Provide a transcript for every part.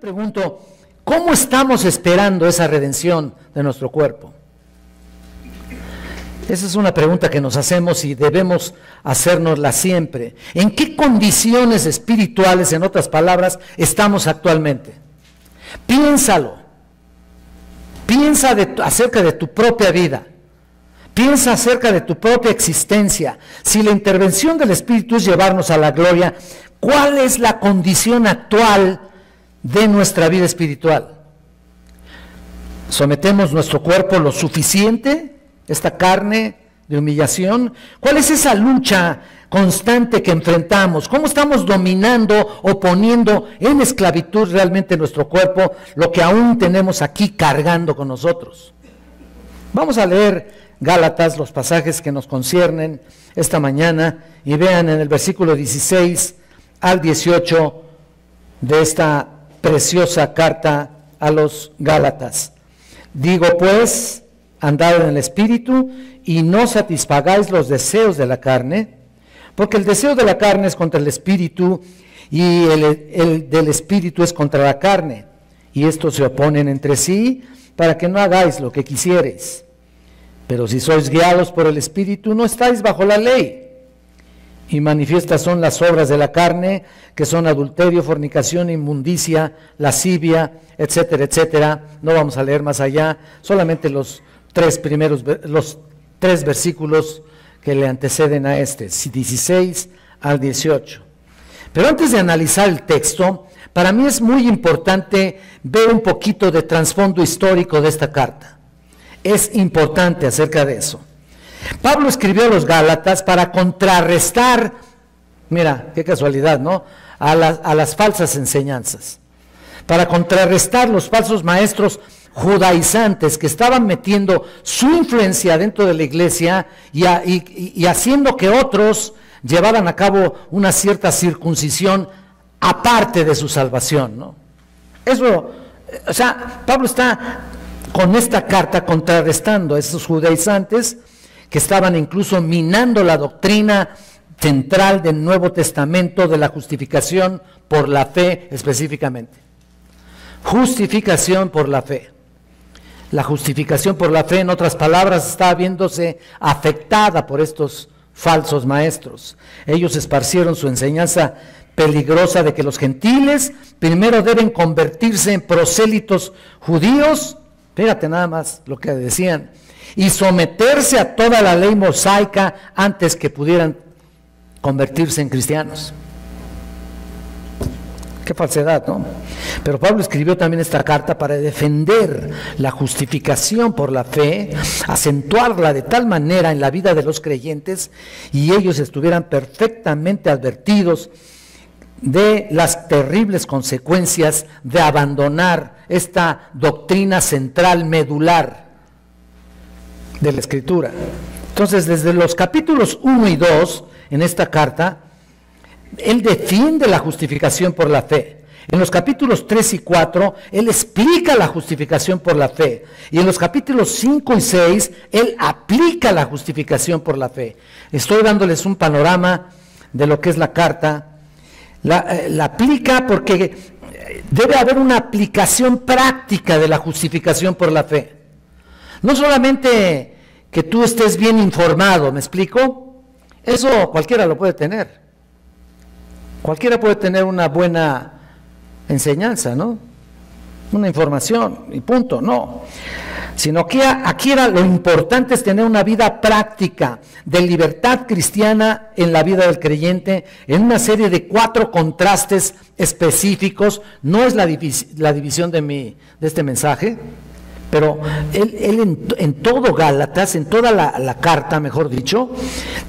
pregunto, ¿cómo estamos esperando esa redención de nuestro cuerpo? Esa es una pregunta que nos hacemos y debemos hacérnosla siempre. ¿En qué condiciones espirituales, en otras palabras, estamos actualmente? Piénsalo. Piensa acerca de tu propia vida. Piensa acerca de tu propia existencia. Si la intervención del Espíritu es llevarnos a la gloria, ¿cuál es la condición actual de nuestra vida espiritual? ¿Sometemos nuestro cuerpo lo suficiente? Esta carne de humillación. ¿Cuál es esa lucha constante que enfrentamos? ¿Cómo estamos dominando o poniendo en esclavitud realmente nuestro cuerpo, lo que aún tenemos aquí cargando con nosotros? Vamos a leer Gálatas, los pasajes que nos conciernen esta mañana, y vean en el versículo 16 al 18 de esta preciosa carta a los Gálatas. Digo pues, andad en el Espíritu y no satisfagáis los deseos de la carne, porque el deseo de la carne es contra el Espíritu y el del Espíritu es contra la carne, y estos se oponen entre sí para que no hagáis lo que quisiereis. Pero si sois guiados por el Espíritu, no estáis bajo la ley. Y manifiestas son las obras de la carne, que son adulterio, fornicación, inmundicia, lascivia, etcétera, etcétera. No vamos a leer más allá, solamente los tres versículos que le anteceden a este, 16 al 18. Pero antes de analizar el texto, para mí es muy importante ver un poquito de trasfondo histórico de esta carta. Es importante acerca de eso. Pablo escribió a los Gálatas para contrarrestar, mira, qué casualidad, ¿no?, a las falsas enseñanzas, para contrarrestar los falsos maestros judaizantes que estaban metiendo su influencia dentro de la iglesia y haciendo que otros llevaran a cabo una cierta circuncisión aparte de su salvación, ¿no? Eso, o sea, Pablo está con esta carta contrarrestando a esos judaizantes que estaban incluso minando la doctrina central del Nuevo Testamento de la justificación por la fe específicamente. Justificación por la fe. La justificación por la fe, en otras palabras, está viéndose afectada por estos falsos maestros. Ellos esparcieron su enseñanza peligrosa de que los gentiles primero deben convertirse en prosélitos judíos, fíjate nada más lo que decían, y someterse a toda la ley mosaica antes que pudieran convertirse en cristianos. Qué falsedad, ¿no? Pero Pablo escribió también esta carta para defender la justificación por la fe, acentuarla de tal manera en la vida de los creyentes y ellos estuvieran perfectamente advertidos de las terribles consecuencias de abandonar esta doctrina central medular de la Escritura. Entonces, desde los capítulos 1 y 2 en esta carta, él defiende la justificación por la fe. En los capítulos 3 y 4, él explica la justificación por la fe. Y en los capítulos 5 y 6, él aplica la justificación por la fe. Estoy dándoles un panorama de lo que es la carta. La aplica porque debe haber una aplicación práctica de la justificación por la fe. No solamente que tú estés bien informado, ¿me explico? Eso cualquiera lo puede tener. Cualquiera puede tener una buena enseñanza, ¿no? Una información y punto, no. Sino que aquí lo importante es tener una vida práctica de libertad cristiana en la vida del creyente, en una serie de 4 contrastes específicos. No es la división de este mensaje, pero él en todo Gálatas, en toda la carta, mejor dicho,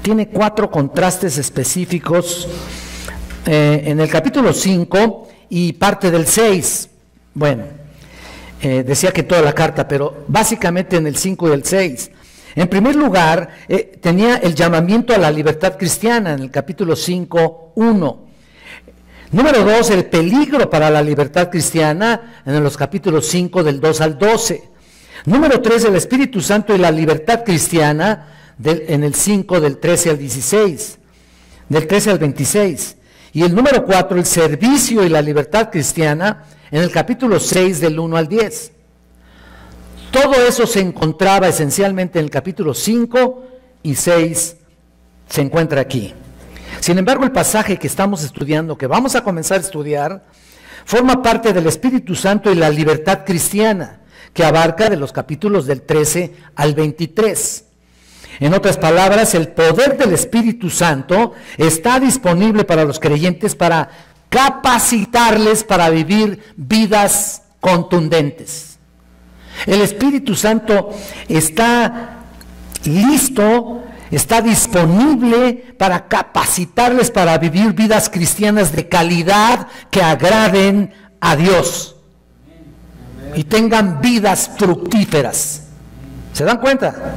tiene 4 contrastes específicos en el capítulo 5 y parte del 6. Bueno, decía que toda la carta, pero básicamente en el 5 y el 6. En primer lugar, tenía el llamamiento a la libertad cristiana en el capítulo 5, 1. Número 2, el peligro para la libertad cristiana en los capítulos 5 del 2 al 12. Número 3, el Espíritu Santo y la libertad cristiana en el 5 del 13 al 16, del 13 al 26. Y el número 4, el servicio y la libertad cristiana en el capítulo 6 del 1 al 10. Todo eso se encontraba esencialmente en el capítulo 5 y 6, se encuentra aquí. Sin embargo, el pasaje que estamos estudiando, que vamos a comenzar a estudiar, forma parte del Espíritu Santo y la libertad cristiana, que abarca de los capítulos del 13 al 23. En otras palabras, el poder del Espíritu Santo está disponible para los creyentes para capacitarles para vivir vidas contundentes. El Espíritu Santo está listo, está disponible para capacitarles para vivir vidas cristianas de calidad que agraden a Dios y tengan vidas fructíferas. ¿Se dan cuenta?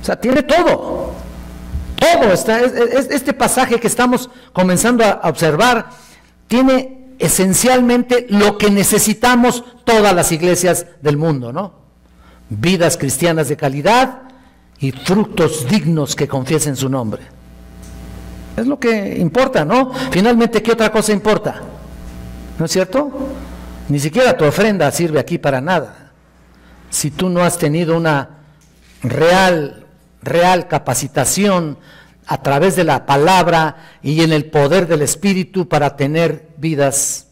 O sea, tiene todo. Todo está, este pasaje que estamos comenzando a observar tiene esencialmente lo que necesitamos todas las iglesias del mundo, ¿no? Vidas cristianas de calidad y frutos dignos que confiesen su nombre. Es lo que importa, ¿no? Finalmente, ¿qué otra cosa importa? ¿No es cierto? Ni siquiera tu ofrenda sirve aquí para nada. Si tú no has tenido una real capacitación a través de la palabra y en el poder del Espíritu para tener vidas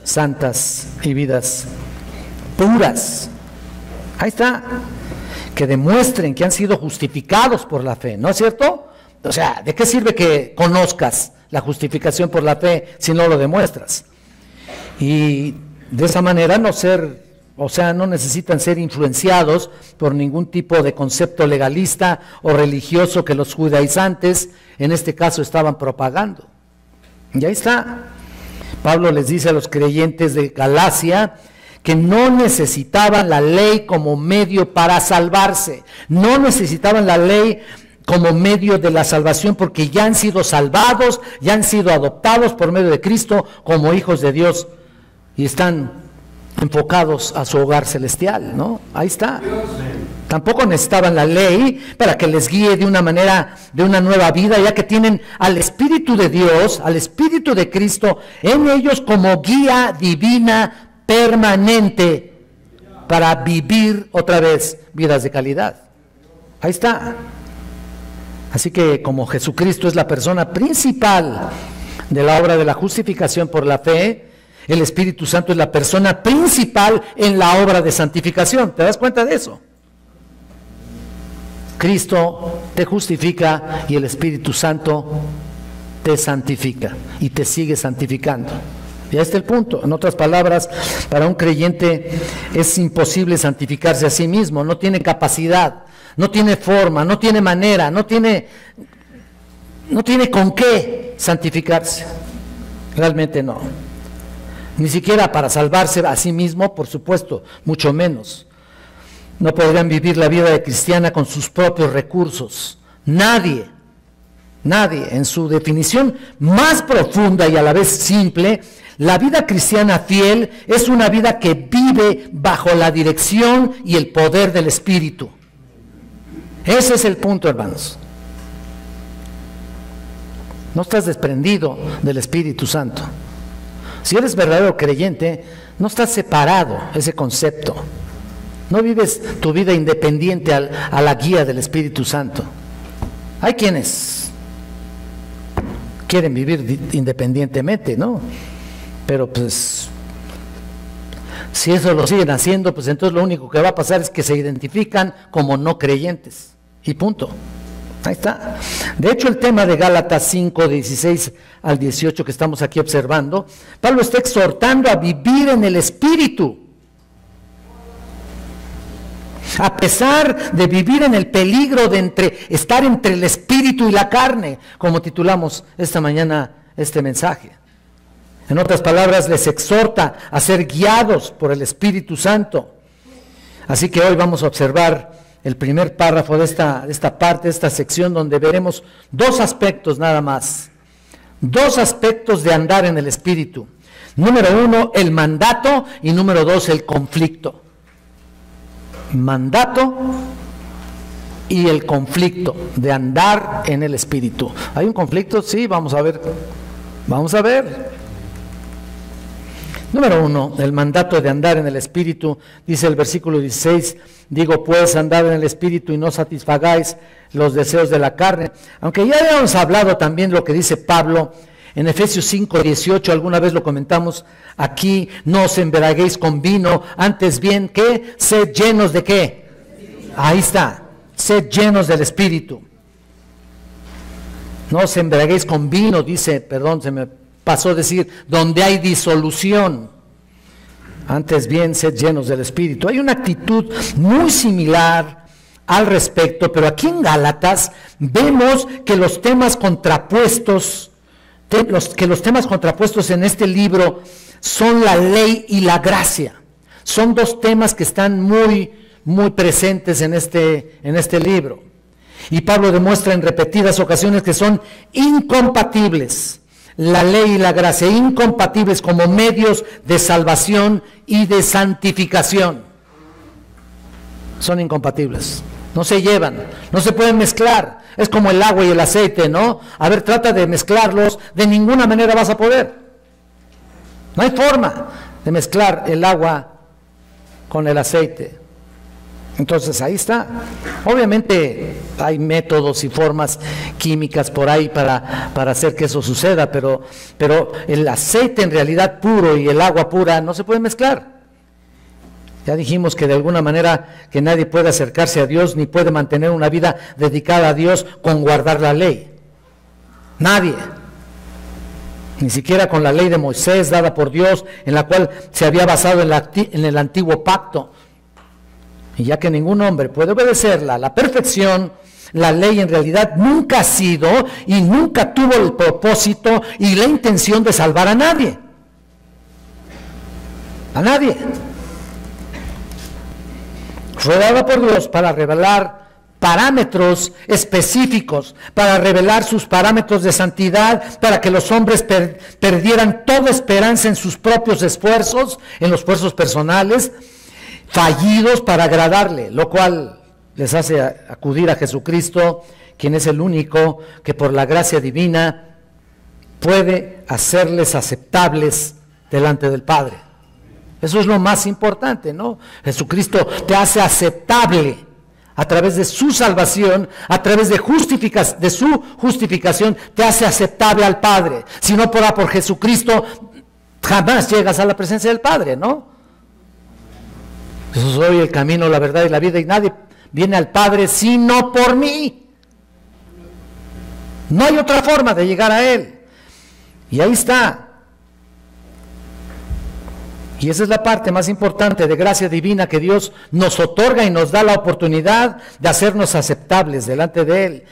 santas y vidas puras. Ahí está. Que demuestren que han sido justificados por la fe, ¿no es cierto? O sea, ¿de qué sirve que conozcas la justificación por la fe si no lo demuestras? Y de esa manera no necesitan ser influenciados por ningún tipo de concepto legalista o religioso que los judaizantes, en este caso, estaban propagando. Y ahí está. Pablo les dice a los creyentes de Galacia que no necesitaban la ley como medio para salvarse, no necesitaban la ley como medio de la salvación porque ya han sido salvados, ya han sido adoptados por medio de Cristo como hijos de Dios y están enfocados a su hogar celestial, ¿no? Ahí está. Tampoco necesitaban la ley para que les guíe de una manera, de una nueva vida, ya que tienen al Espíritu de Dios, al Espíritu de Cristo en ellos como guía divina permanente para vivir otra vez vidas de calidad. Ahí está. Así que como Jesucristo es la persona principal de la obra de la justificación por la fe, el Espíritu Santo es la persona principal en la obra de santificación. ¿Te das cuenta de eso? Cristo te justifica y el Espíritu Santo te santifica y te sigue santificando. Ya está el punto. En otras palabras, para un creyente es imposible santificarse a sí mismo, no tiene capacidad, no tiene forma, no tiene manera, no tiene con qué santificarse. Realmente no. Ni siquiera para salvarse a sí mismo, por supuesto, mucho menos. No podrían vivir la vida de cristiana con sus propios recursos. Nadie, en su definición más profunda y a la vez simple, la vida cristiana fiel es una vida que vive bajo la dirección y el poder del Espíritu. Ese es el punto, hermanos. No estás desprendido del Espíritu Santo. Si eres verdadero creyente, no estás separado ese concepto. No vives tu vida independiente a la guía del Espíritu Santo. Hay quienes quieren vivir independientemente, ¿no? Pero pues, si eso lo siguen haciendo, pues entonces lo único que va a pasar es que se identifican como no creyentes. Y punto. Ahí está. De hecho, el tema de Gálatas 5, 16 al 18 que estamos aquí observando, Pablo está exhortando a vivir en el Espíritu. A pesar de vivir en el peligro de estar entre el Espíritu y la carne, como titulamos esta mañana este mensaje. En otras palabras, les exhorta a ser guiados por el Espíritu Santo. Así que hoy vamos a observar el primer párrafo de esta parte, de esta sección, donde veremos dos aspectos nada más. Dos aspectos de andar en el Espíritu. Número 1, el mandato, y número 2, el conflicto. Mandato y el conflicto de andar en el Espíritu. ¿Hay un conflicto? Sí, vamos a ver. Vamos a ver. Número 1, el mandato de andar en el Espíritu, dice el versículo 16, digo pues, andad en el Espíritu y no satisfagáis los deseos de la carne. Aunque ya habíamos hablado también lo que dice Pablo en Efesios 5, 18, alguna vez lo comentamos aquí, no os embriaguéis con vino, antes bien, ¿qué? Sed llenos de ¿qué? Ahí está, sed llenos del Espíritu. No os embriaguéis con vino, dice, perdón, se me pasó a decir, donde hay disolución. Antes bien, sed llenos del Espíritu. Hay una actitud muy similar al respecto, pero aquí en Gálatas vemos que los temas contrapuestos, los temas contrapuestos en este libro son la ley y la gracia. Son dos temas que están muy presentes en este libro. Y Pablo demuestra en repetidas ocasiones que son incompatibles. La ley y la gracia, incompatibles como medios de salvación y de santificación. Son incompatibles, no se llevan, no se pueden mezclar. Es como el agua y el aceite, ¿no? A ver, trata de mezclarlos, de ninguna manera vas a poder. No hay forma de mezclar el agua con el aceite. Entonces ahí está. Obviamente hay métodos y formas químicas por ahí para hacer que eso suceda, pero el aceite en realidad puro y el agua pura no se pueden mezclar. Ya dijimos que de alguna manera que nadie puede acercarse a Dios ni puede mantener una vida dedicada a Dios con guardar la ley. Nadie. Ni siquiera con la ley de Moisés dada por Dios, en la cual se había basado en el antiguo pacto. Y ya que ningún hombre puede obedecerla a la perfección, la ley en realidad nunca ha sido y nunca tuvo el propósito y la intención de salvar a nadie. A nadie. Fue dada por Dios para revelar parámetros específicos, para revelar sus parámetros de santidad, para que los hombres perdieran toda esperanza en sus propios esfuerzos, en los esfuerzos personales, fallidos para agradarle, lo cual les hace acudir a Jesucristo, quien es el único que por la gracia divina puede hacerles aceptables delante del Padre. Eso es lo más importante, ¿no? Jesucristo te hace aceptable a través de su salvación, a través de su justificación, te hace aceptable al Padre. Si no fuera por Jesucristo, jamás llegas a la presencia del Padre, ¿no? Yo soy el camino, la verdad y la vida, y nadie viene al Padre sino por mí. No hay otra forma de llegar a Él. Y ahí está. Y esa es la parte más importante de gracia divina que Dios nos otorga y nos da la oportunidad de hacernos aceptables delante de Él.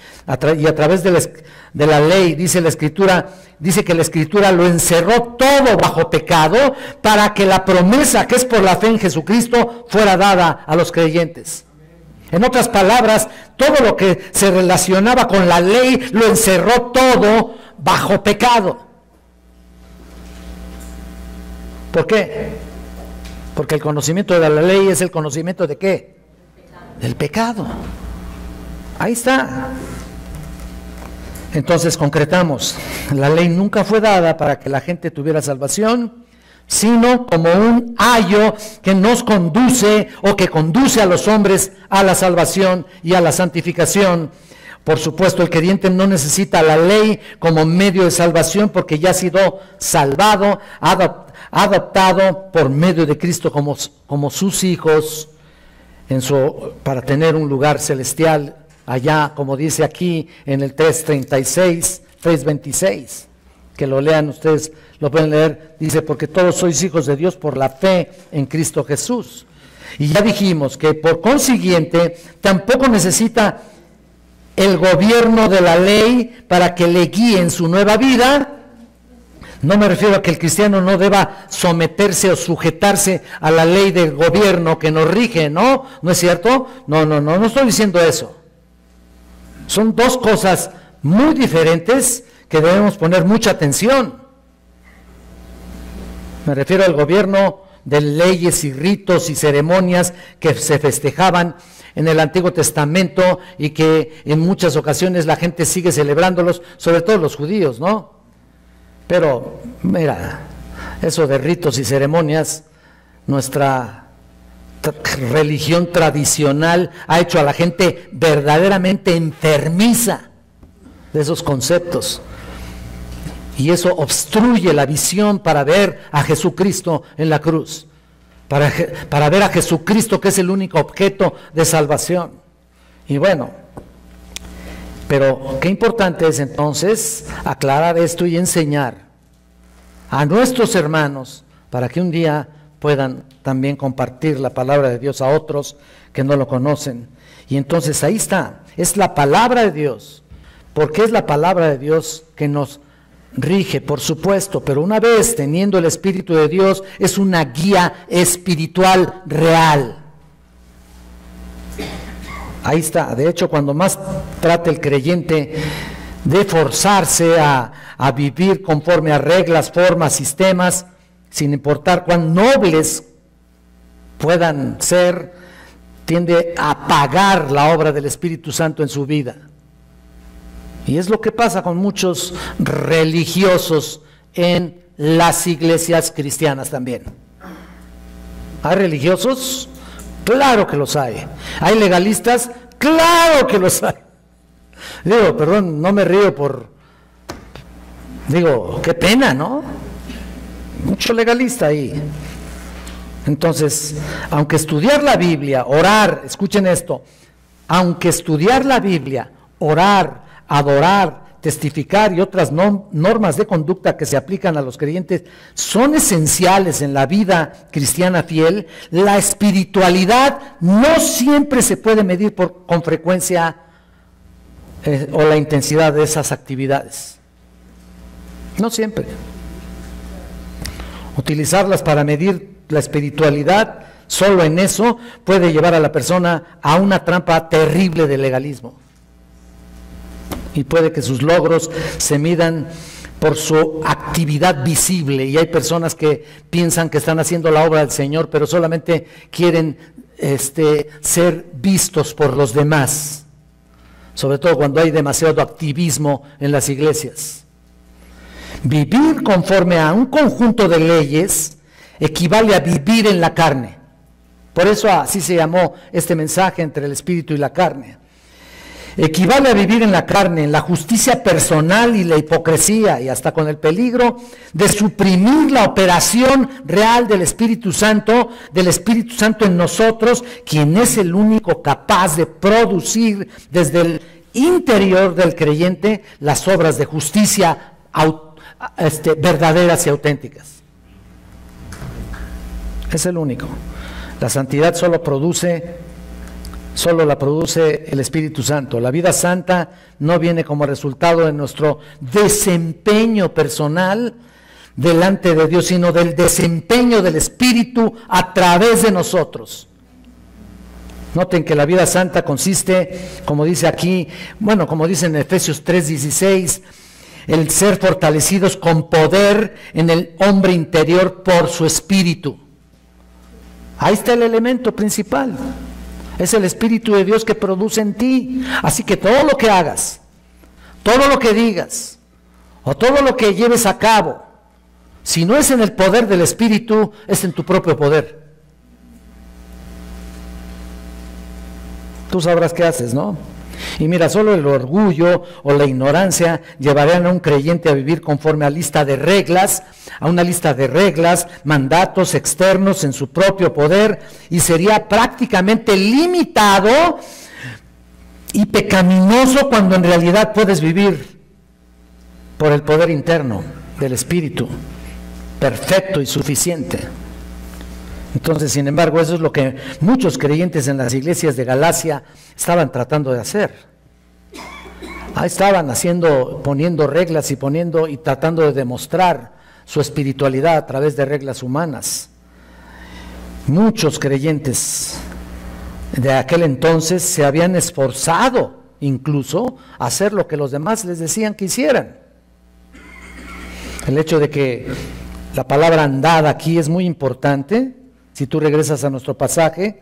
Y a través de la ley, dice la Escritura, dice que la Escritura lo encerró todo bajo pecado para que la promesa que es por la fe en Jesucristo fuera dada a los creyentes. En otras palabras, todo lo que se relacionaba con la ley lo encerró todo bajo pecado. ¿Por qué? Porque el conocimiento de la ley es el conocimiento de ¿qué? Del pecado. Ahí está. Entonces concretamos, la ley nunca fue dada para que la gente tuviera salvación, sino como un ayo que nos conduce o que conduce a los hombres a la salvación y a la santificación. Por supuesto, el creyente no necesita la ley como medio de salvación porque ya ha sido salvado, adoptado por medio de Cristo como sus hijos para tener un lugar celestial allá, como dice aquí en el 3:26, que lo lean ustedes, lo pueden leer, dice, porque todos sois hijos de Dios por la fe en Cristo Jesús. Y ya dijimos que por consiguiente tampoco necesita el gobierno de la ley para que le guíe en su nueva vida. No me refiero a que el cristiano no deba someterse o sujetarse a la ley del gobierno que nos rige, ¿no? ¿No es cierto? No estoy diciendo eso. Son dos cosas muy diferentes que debemos poner mucha atención. Me refiero al gobierno de leyes y ritos y ceremonias que se festejaban en el Antiguo Testamento y que en muchas ocasiones la gente sigue celebrándolos, sobre todo los judíos, ¿no? Pero, mira, Eso de ritos y ceremonias, nuestra religión tradicional ha hecho a la gente verdaderamente enfermiza de esos conceptos. Y eso obstruye la visión para ver a Jesucristo en la cruz, para ver a Jesucristo, que es el único objeto de salvación. Y bueno, pero qué importante es entonces aclarar esto y enseñar a nuestros hermanos para que un día puedan también compartir la palabra de Dios a otros que no lo conocen. Y entonces ahí está, es la palabra de Dios, porque es la palabra de Dios que nos rige, por supuesto, pero una vez teniendo el Espíritu de Dios, es una guía espiritual real. Ahí está. De hecho, cuando más trata el creyente de forzarse a vivir conforme a reglas, formas, sistemas, sin importar cuán nobles puedan ser, tiende a apagar la obra del Espíritu Santo en su vida. Y es lo que pasa con muchos religiosos en las iglesias cristianas también. ¿Hay religiosos? Claro que los hay. ¿Hay legalistas? Claro que los hay. Digo, perdón, no me río digo, qué pena, ¿no? Mucho legalista ahí. Entonces, aunque estudiar la Biblia, orar, escuchen esto, aunque estudiar la Biblia, orar, adorar, testificar y otras normas de conducta que se aplican a los creyentes son esenciales en la vida cristiana fiel, la espiritualidad no siempre se puede medir con frecuencia o la intensidad de esas actividades. No siempre. Utilizarlas para medir la espiritualidad, solo en eso puede llevar a la persona a una trampa terrible de legalismo. Y puede que sus logros se midan por su actividad visible, y hay personas que piensan que están haciendo la obra del Señor, pero solamente quieren ser vistos por los demás, sobre todo cuando hay demasiado activismo en las iglesias. Vivir conforme a un conjunto de leyes equivale a vivir en la carne. Por eso así se llamó este mensaje, entre el espíritu y la carne. Equivale a vivir en la carne, en la justicia personal y la hipocresía, y hasta con el peligro de suprimir la operación real del Espíritu Santo en nosotros, quien es el único capaz de producir desde el interior del creyente las obras de justicia verdaderas y auténticas. Es el único. La santidad solo la produce el Espíritu Santo. La vida santa no viene como resultado de nuestro desempeño personal delante de Dios, sino del desempeño del Espíritu a través de nosotros. Noten que la vida santa consiste, como dice aquí, como dice en Efesios 3:16, el ser fortalecidos con poder en el hombre interior por su Espíritu. Ahí está el elemento principal. Es el Espíritu de Dios que produce en ti. Así que todo lo que hagas, todo lo que digas, o todo lo que lleves a cabo, si no es en el poder del Espíritu, es en tu propio poder. Tú sabrás qué haces, ¿no? Y mira, solo el orgullo o la ignorancia llevarían a un creyente a vivir conforme a una lista de reglas, mandatos externos en su propio poder, y sería prácticamente limitado y pecaminoso cuando en realidad puedes vivir por el poder interno del Espíritu, perfecto y suficiente. Entonces, sin embargo, eso es lo que muchos creyentes en las iglesias de Galacia estaban tratando de hacer. Ahí estaban poniendo reglas y tratando de demostrar su espiritualidad a través de reglas humanas. Muchos creyentes de aquel entonces se habían esforzado incluso a hacer lo que los demás les decían que hicieran. El hecho de que la palabra andad aquí es muy importante. Si tú regresas a nuestro pasaje,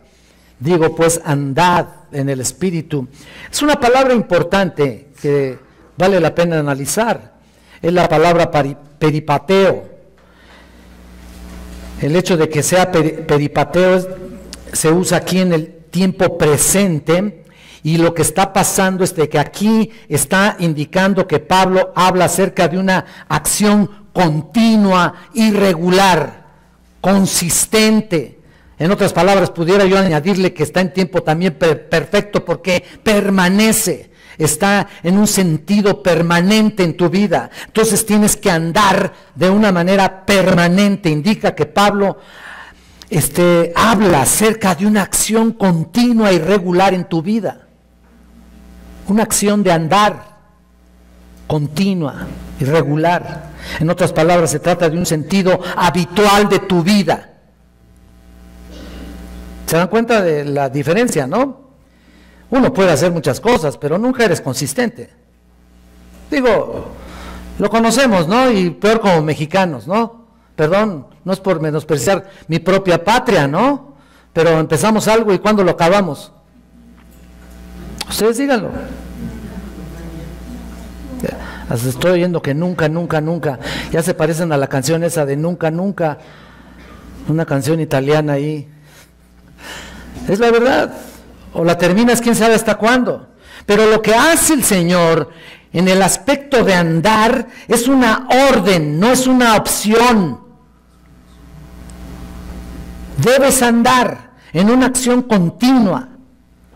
digo pues andad en el Espíritu. Es una palabra importante que vale la pena analizar. Es la palabra peripateo. El hecho de que sea peripateo se usa aquí en el tiempo presente, y lo que está pasando es de que aquí está indicando que Pablo habla acerca de una acción continua, irregular, consistente. En otras palabras, pudiera yo añadirle que está en tiempo también perfecto, porque permanece, está en un sentido permanente en tu vida. Entonces tienes que andar de una manera permanente. Indica que Pablo habla acerca de una acción continua y regular en tu vida. Una acción de andar continua y regular. En otras palabras, se trata de un sentido habitual de tu vida. ¿Se dan cuenta de la diferencia, no? Uno puede hacer muchas cosas, pero nunca eres consistente. Digo, lo conocemos, ¿no? Y peor como mexicanos, ¿no? Perdón, no es por menospreciar mi propia patria, ¿no? Pero empezamos algo y ¿cuándo lo acabamos? Ustedes díganlo. Hasta estoy oyendo que nunca, nunca, nunca. Ya se parecen a la canción esa de nunca, nunca. Una canción italiana ahí. Es la verdad. O la terminas quién sabe hasta cuándo. Pero lo que hace el Señor en el aspecto de andar es una orden, no es una opción. Debes andar en una acción continua.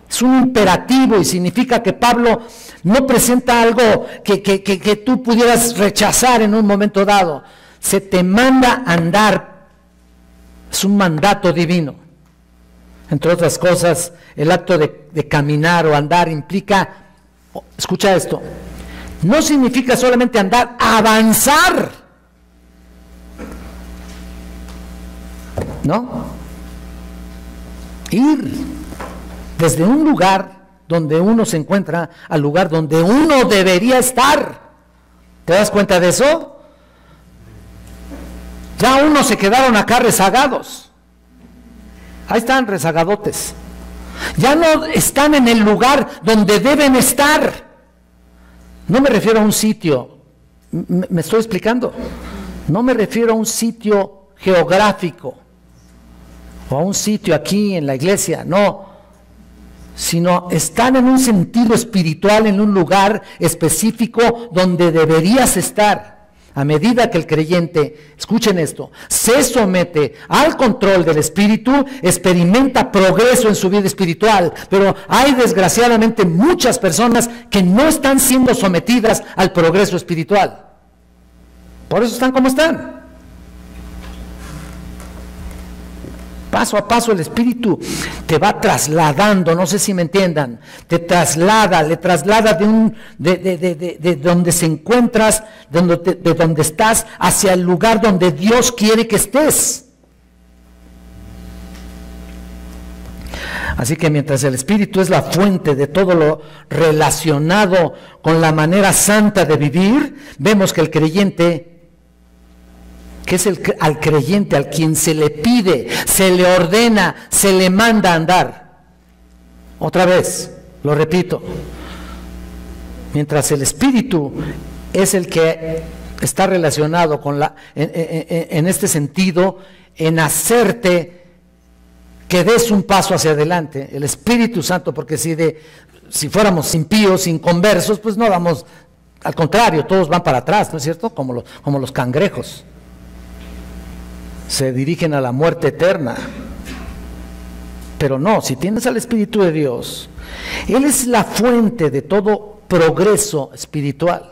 Es un imperativo y significa que Pablo no presenta algo que tú pudieras rechazar en un momento dado. Se te manda a andar. Es un mandato divino. Entre otras cosas, el acto de caminar o andar implica, escucha esto, no significa solamente andar, avanzar. ¿No? Ir desde un lugar donde uno se encuentra al lugar donde uno debería estar. ¿Te das cuenta de eso? Ya unos se quedaron acá rezagados. Ahí están rezagadotes. Ya no están en el lugar donde deben estar. No me refiero a un sitio, me estoy explicando. No me refiero a un sitio geográfico o a un sitio aquí en la iglesia, no. Sino están en un sentido espiritual, en un lugar específico donde deberías estar. A medida que el creyente, escuchen esto, se somete al control del Espíritu, experimenta progreso en su vida espiritual. Pero hay desgraciadamente muchas personas que no están siendo sometidas al progreso espiritual. Por eso están como están. Paso a paso el Espíritu te va trasladando, no sé si me entiendan, te traslada, le traslada de donde se encuentras, de donde estás, hacia el lugar donde Dios quiere que estés. Así que mientras el Espíritu es la fuente de todo lo relacionado con la manera santa de vivir, vemos que el creyente, que es al creyente al quien se le pide, se le ordena, se le manda a andar. Otra vez, lo repito, mientras el Espíritu es el que está relacionado con en este sentido, en hacerte que des un paso hacia adelante, el Espíritu Santo, porque si fuéramos impíos, inconversos, pues no vamos, al contrario, todos van para atrás, ¿no es cierto? Como los cangrejos. Se dirigen a la muerte eterna. Pero no, si tienes al Espíritu de Dios, Él es la fuente de todo progreso espiritual.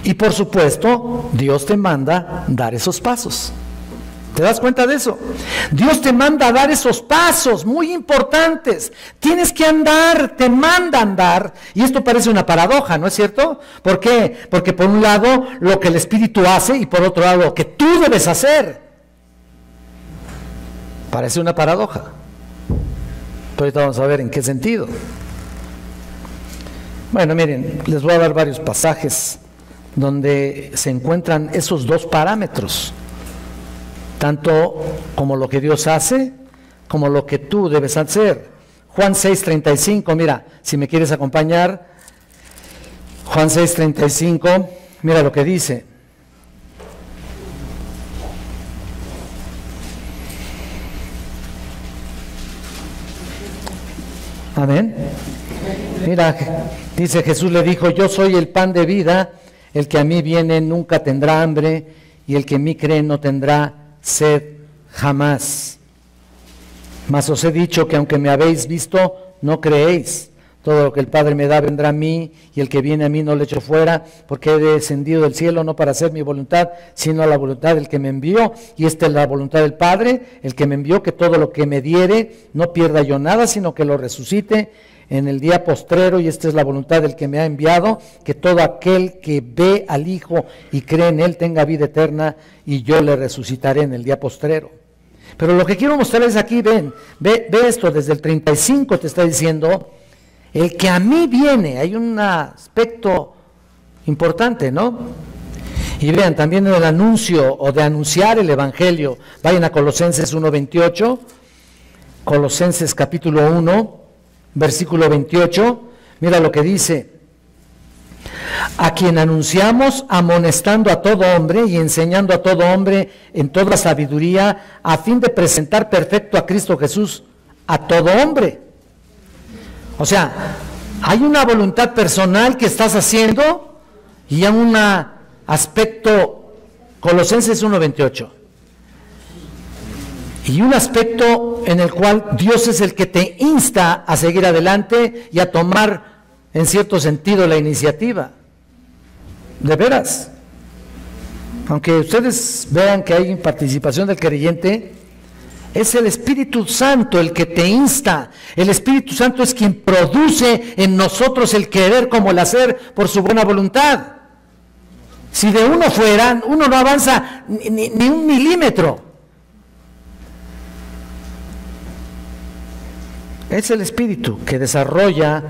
Y por supuesto, Dios te manda dar esos pasos. ¿Te das cuenta de eso? Dios te manda a dar esos pasos muy importantes. Tienes que andar, te manda a andar. Y esto parece una paradoja, ¿no es cierto? ¿Por qué? Porque por un lado lo que el Espíritu hace y por otro lado lo que tú debes hacer. Parece una paradoja. Pero ahorita vamos a ver en qué sentido. Bueno, miren, les voy a dar varios pasajes donde se encuentran esos dos parámetros. Tanto como lo que Dios hace, como lo que tú debes hacer. Juan 6:35, mira, si me quieres acompañar, Juan 6:35, mira lo que dice. Amén. Mira, dice Jesús le dijo, yo soy el pan de vida, el que a mí viene nunca tendrá hambre, y el que en mí cree no tendrá sed jamás. Mas os he dicho que aunque me habéis visto, no creéis. Todo lo que el Padre me da vendrá a mí, y el que viene a mí no le echo fuera, porque he descendido del cielo no para hacer mi voluntad, sino la voluntad del que me envió. Y esta es la voluntad del Padre, el que me envió, que todo lo que me diere, no pierda yo nada, sino que lo resucite en el día postrero. Y esta es la voluntad del que me ha enviado, que todo aquel que ve al Hijo y cree en Él tenga vida eterna, y yo le resucitaré en el día postrero. Pero lo que quiero mostrarles aquí, ve esto, desde el 35 te está diciendo, el que a mí viene, hay un aspecto importante, ¿no? Y vean, también en el anuncio o de anunciar el Evangelio, vayan a Colosenses 1:28, Colosenses capítulo 1, versículo 28, mira lo que dice: a quien anunciamos amonestando a todo hombre y enseñando a todo hombre en toda sabiduría, a fin de presentar perfecto a Cristo Jesús a todo hombre. O sea, hay una voluntad personal que estás haciendo y hay un aspecto, Colosenses 1:28, y un aspecto en el cual Dios es el que te insta a seguir adelante y a tomar en cierto sentido la iniciativa. De veras, aunque ustedes vean que hay participación del creyente, es el Espíritu Santo el que te insta. El Espíritu Santo es quien produce en nosotros el querer como el hacer por su buena voluntad. Si de uno fuera, uno no avanza ni un milímetro. Es el Espíritu que desarrolla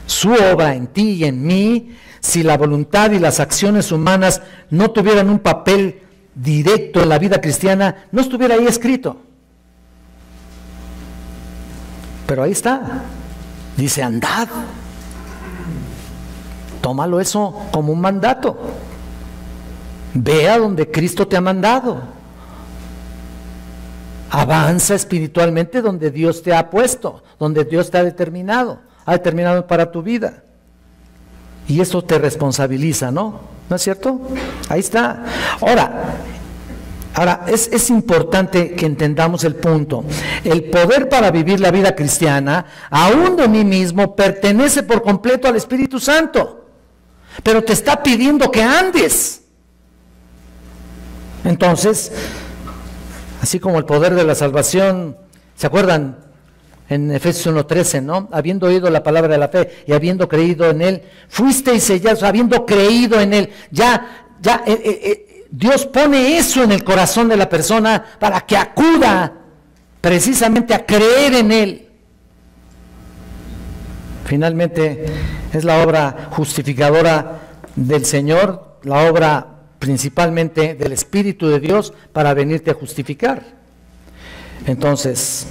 su obra en ti y en mí. Si la voluntad y las acciones humanas no tuvieran un papel directo en la vida cristiana, no estuviera ahí escrito. Pero ahí está, dice andad. Tómalo eso como un mandato. Ve a donde Cristo te ha mandado. Avanza espiritualmente donde Dios te ha puesto, donde Dios te ha determinado para tu vida. Y eso te responsabiliza, ¿no? ¿No es cierto? Ahí está. Ahora es importante que entendamos el punto. El poder para vivir la vida cristiana, aún de mí mismo, pertenece por completo al Espíritu Santo. Pero te está pidiendo que andes. Entonces, así como el poder de la salvación, ¿se acuerdan? En Efesios 1:13, ¿no? Habiendo oído la palabra de la fe y habiendo creído en Él, fuisteis sellados, habiendo creído en Él. Dios pone eso en el corazón de la persona para que acuda precisamente a creer en Él. Finalmente, es la obra justificadora del Señor, la obra principalmente del Espíritu de Dios para venirte a justificar. Entonces,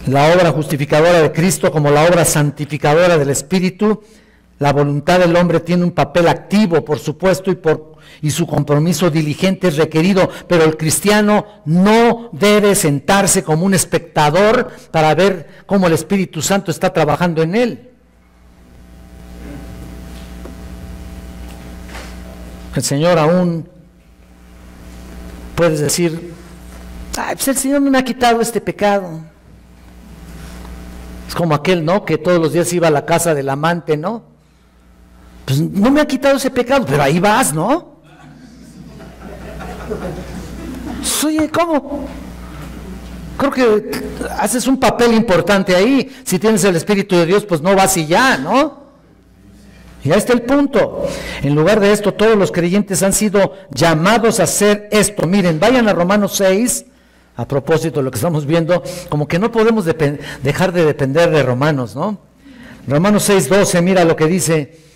la obra justificadora de Cristo como la obra santificadora del Espíritu, la voluntad del hombre tiene un papel activo, por supuesto, y su compromiso diligente es requerido, pero el cristiano no debe sentarse como un espectador para ver cómo el Espíritu Santo está trabajando en él. El Señor aún, puedes decir, pues el Señor no me ha quitado este pecado. Es como aquel, ¿no?, que todos los días iba a la casa del amante, ¿no? Pues no me ha quitado ese pecado, pero ahí vas, ¿no? Oye, ¿cómo? Creo que haces un papel importante ahí. Si tienes el Espíritu de Dios, pues no vas y ya, ¿no? Ya está el punto. En lugar de esto, todos los creyentes han sido llamados a hacer esto. Miren, vayan a Romanos 6, a propósito de lo que estamos viendo, como que no podemos dejar de depender de Romanos, ¿no? Romanos 6:12, mira lo que dice.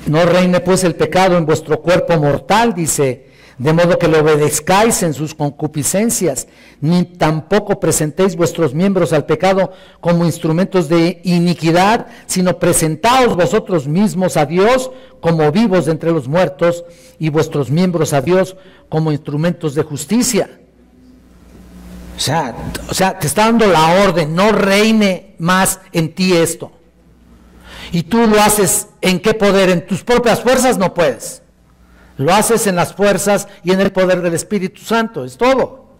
No reine pues el pecado en vuestro cuerpo mortal, dice, de modo que le obedezcáis en sus concupiscencias, ni tampoco presentéis vuestros miembros al pecado como instrumentos de iniquidad, sino presentaos vosotros mismos a Dios como vivos de entre los muertos, y vuestros miembros a Dios como instrumentos de justicia. O sea, te está dando la orden, no reine más en ti esto. Y tú lo haces, ¿en qué poder? En tus propias fuerzas no puedes. Lo haces en las fuerzas y en el poder del Espíritu Santo, es todo.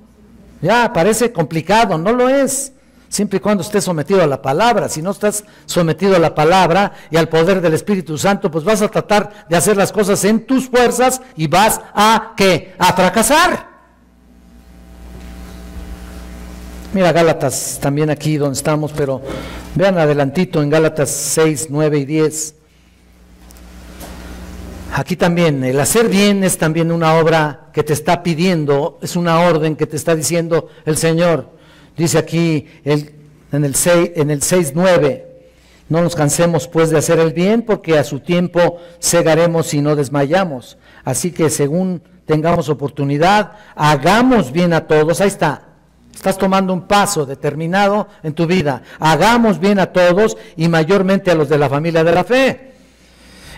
Ya, parece complicado, no lo es. Siempre y cuando estés sometido a la palabra. Si no estás sometido a la palabra y al poder del Espíritu Santo, pues vas a tratar de hacer las cosas en tus fuerzas y vas a, ¿qué? A fracasar. Mira Gálatas también aquí donde estamos, pero vean adelantito en Gálatas 6, 9 y 10. Aquí también, el hacer bien es también una obra que te está pidiendo, es una orden que te está diciendo el Señor. Dice aquí en el 6:9, no nos cansemos pues de hacer el bien, porque a su tiempo segaremos y no desmayamos. Así que según tengamos oportunidad, hagamos bien a todos. Ahí está, estás tomando un paso determinado en tu vida. Hagamos bien a todos y mayormente a los de la familia de la fe.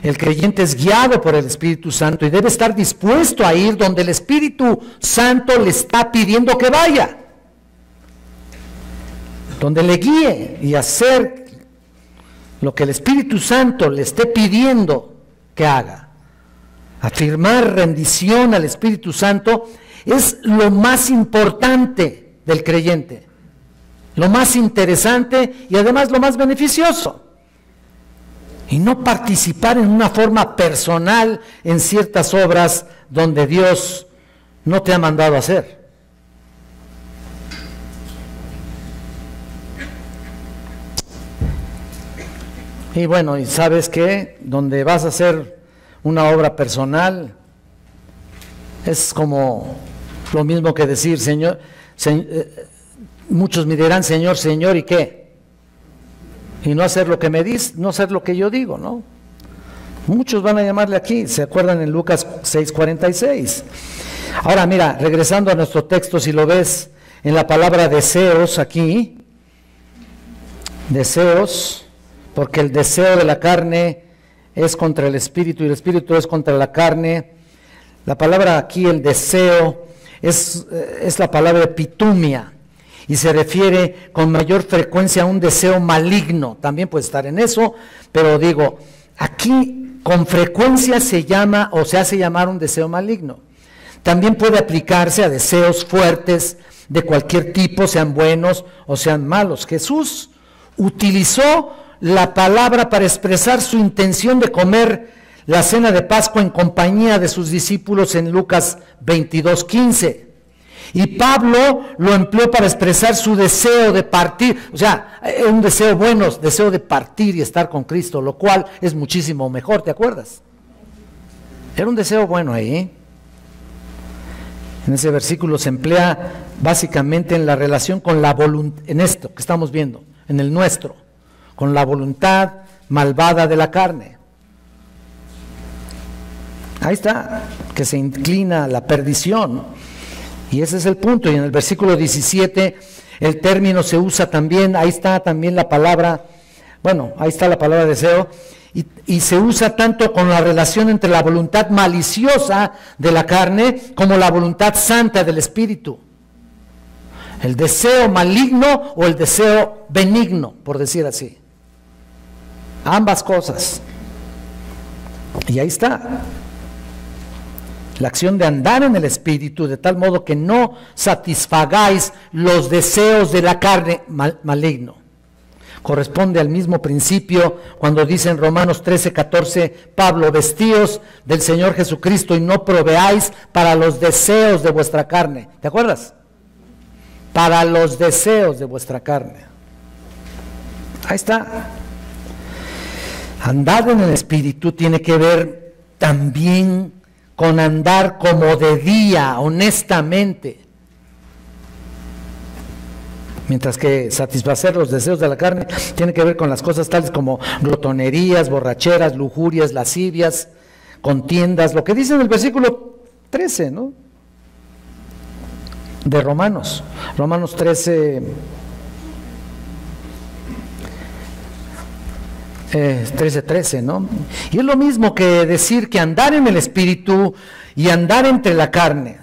El creyente es guiado por el Espíritu Santo y debe estar dispuesto a ir donde el Espíritu Santo le está pidiendo que vaya. Donde le guíe y hacer lo que el Espíritu Santo le esté pidiendo que haga. Afirmar rendición al Espíritu Santo es lo más importante del creyente, lo más interesante y además lo más beneficioso. Y no participar en una forma personal en ciertas obras donde Dios no te ha mandado a hacer. Y bueno, y sabes que donde vas a hacer una obra personal es como lo mismo que decir, Señor, muchos me dirán, Señor, Señor, ¿y qué? Y no hacer lo que me dices, no hacer lo que yo digo, ¿no? Muchos van a llamarle aquí, ¿se acuerdan en Lucas 6:46? Ahora mira, regresando a nuestro texto, si lo ves en la palabra deseos aquí, deseos, porque el deseo de la carne es contra el espíritu y el espíritu es contra la carne. La palabra aquí, el deseo, es la palabra epitumia y se refiere con mayor frecuencia a un deseo maligno. También puede estar en eso, pero digo, aquí con frecuencia se llama o se hace llamar un deseo maligno. También puede aplicarse a deseos fuertes de cualquier tipo, sean buenos o sean malos. Jesús utilizó la palabra para expresar su intención de comer la cena de Pascua en compañía de sus discípulos en Lucas 22:15. Y Pablo lo empleó para expresar su deseo de partir, o sea, un deseo bueno, deseo de partir y estar con Cristo, lo cual es muchísimo mejor, ¿te acuerdas? Era un deseo bueno ahí, ¿eh? En ese versículo se emplea básicamente en la relación con la voluntad, en esto que estamos viendo, en el nuestro, con la voluntad malvada de la carne. Ahí está, que se inclina a la perdición. Y ese es el punto. Y en el versículo 17 el término se usa también, ahí está también la palabra, bueno, ahí está la palabra deseo, y se usa tanto con la relación entre la voluntad maliciosa de la carne como la voluntad santa del espíritu. El deseo maligno o el deseo benigno, por decir así. Ambas cosas. Y ahí está. La acción de andar en el Espíritu, de tal modo que no satisfagáis los deseos de la carne maligno. Corresponde al mismo principio cuando dice en Romanos 13:14, Pablo, vestíos del Señor Jesucristo y no proveáis para los deseos de vuestra carne. ¿Te acuerdas? Para los deseos de vuestra carne. Ahí está. Andar en el Espíritu tiene que ver también con andar como de día, honestamente. Mientras que satisfacer los deseos de la carne tiene que ver con las cosas tales como glotonerías, borracheras, lujurias, lascivias, contiendas, lo que dice en el versículo 13, ¿no? De Romanos 13, 13, ¿no? Y es lo mismo que decir que andar en el Espíritu y andar entre la carne.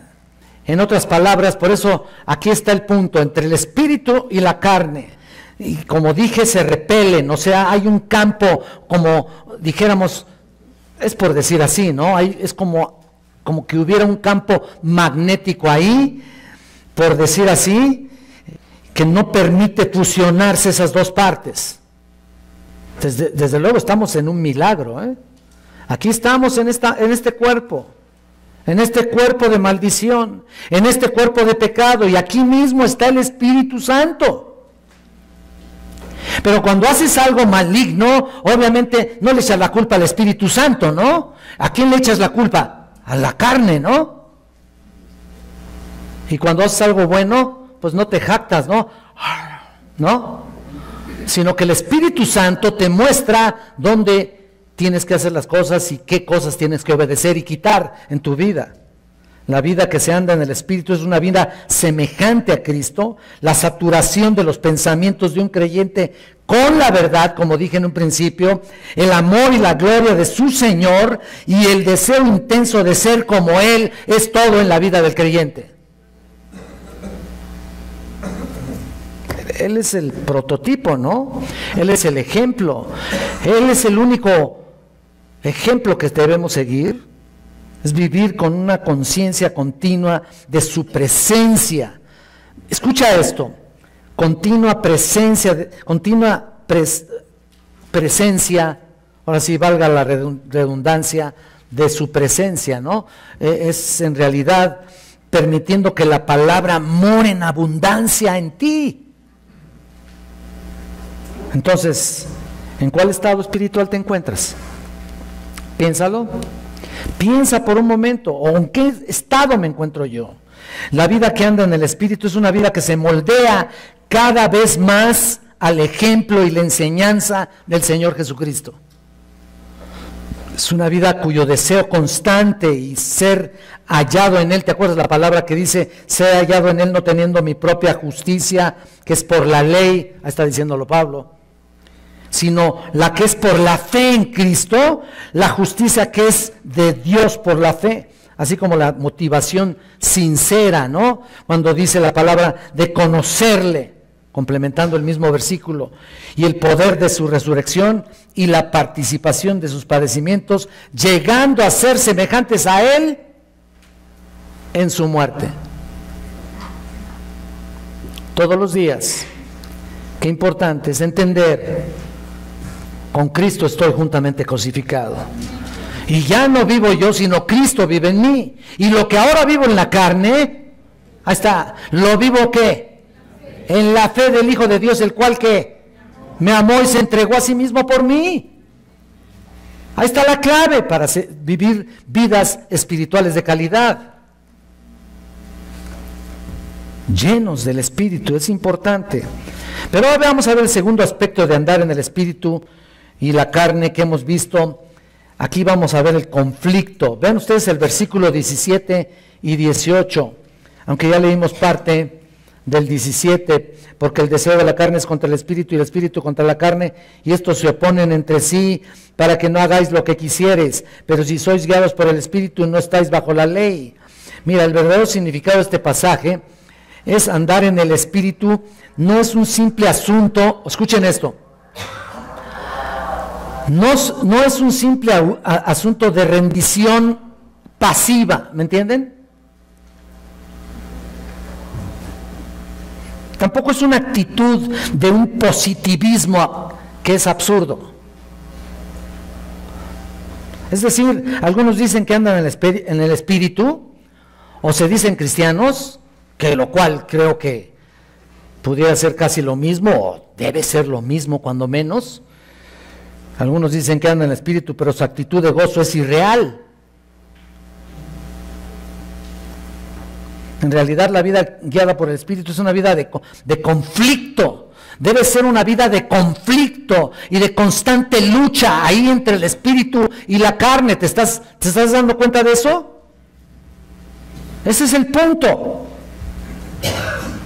En otras palabras, por eso aquí está el punto, entre el espíritu y la carne. Y como dije, se repelen, o sea, hay un campo, como dijéramos, es por decir así, ¿no? Es como que hubiera un campo magnético ahí, por decir así, que no permite fusionarse esas dos partes. Desde luego estamos en un milagro, ¿eh? Aquí estamos en este cuerpo de maldición, en este cuerpo de pecado, y aquí mismo está el Espíritu Santo. Pero cuando haces algo maligno, obviamente no le echas la culpa al Espíritu Santo, ¿no? ¿A quién le echas la culpa? A la carne, ¿no? Y cuando haces algo bueno, pues no te jactas, ¿no? ¿No? Sino que el Espíritu Santo te muestra dónde tienes que hacer las cosas y qué cosas tienes que obedecer y quitar en tu vida. La vida que se anda en el Espíritu es una vida semejante a Cristo, la saturación de los pensamientos de un creyente con la verdad, como dije en un principio, el amor y la gloria de su Señor y el deseo intenso de ser como Él es todo en la vida del creyente. Él es el prototipo, ¿no? Él es el ejemplo, Él es el único ejemplo que debemos seguir. Es vivir con una conciencia continua de su presencia. Escucha esto, continua presencia, ahora sí valga la redundancia, de su presencia, ¿no? Es en realidad permitiendo que la palabra more en abundancia en ti. Entonces, ¿en cuál estado espiritual te encuentras? Piénsalo. Piensa por un momento, ¿o en qué estado me encuentro yo? La vida que anda en el Espíritu es una vida que se moldea cada vez más al ejemplo y la enseñanza del Señor Jesucristo. Es una vida cuyo deseo constante y ser hallado en Él, ¿te acuerdas la palabra que dice, ser hallado en Él no teniendo mi propia justicia, que es por la ley, ahí está diciéndolo Pablo, sino la que es por la fe en Cristo, la justicia que es de Dios por la fe, así como la motivación sincera, ¿no? Cuando dice la palabra de conocerle, complementando el mismo versículo, y el poder de su resurrección y la participación de sus padecimientos, llegando a ser semejantes a Él en su muerte. Todos los días. Qué importante es entender, con Cristo estoy juntamente crucificado. Y ya no vivo yo, sino Cristo vive en mí. Y lo que ahora vivo en la carne, ahí está, lo vivo ¿qué? En la fe del Hijo de Dios, el cual ¿qué? Me amó y se entregó a sí mismo por mí. Ahí está la clave para vivir vidas espirituales de calidad. Llenos del Espíritu, es importante. Pero ahora vamos a ver el segundo aspecto de andar en el Espíritu y la carne que hemos visto. Aquí vamos a ver el conflicto. Vean ustedes el versículo 17 y 18, aunque ya leímos parte del 17, porque el deseo de la carne es contra el Espíritu y el Espíritu contra la carne, y estos se oponen entre sí para que no hagáis lo que quisieres, pero si sois guiados por el Espíritu no estáis bajo la ley. Mira, el verdadero significado de este pasaje es andar en el Espíritu, no es un simple asunto, escuchen esto, no es un simple asunto de rendición pasiva, ¿me entienden? Tampoco es una actitud de un positivismo que es absurdo. Es decir, algunos dicen que andan en el Espíritu, o se dicen cristianos, que lo cual creo que pudiera ser casi lo mismo, o debe ser lo mismo cuando menos. Algunos dicen que andan en el Espíritu, pero su actitud de gozo es irreal. En realidad la vida guiada por el Espíritu es una vida de conflicto. Debe ser una vida de conflicto y de constante lucha ahí entre el Espíritu y la carne. ¿Te estás dando cuenta de eso? Ese es el punto.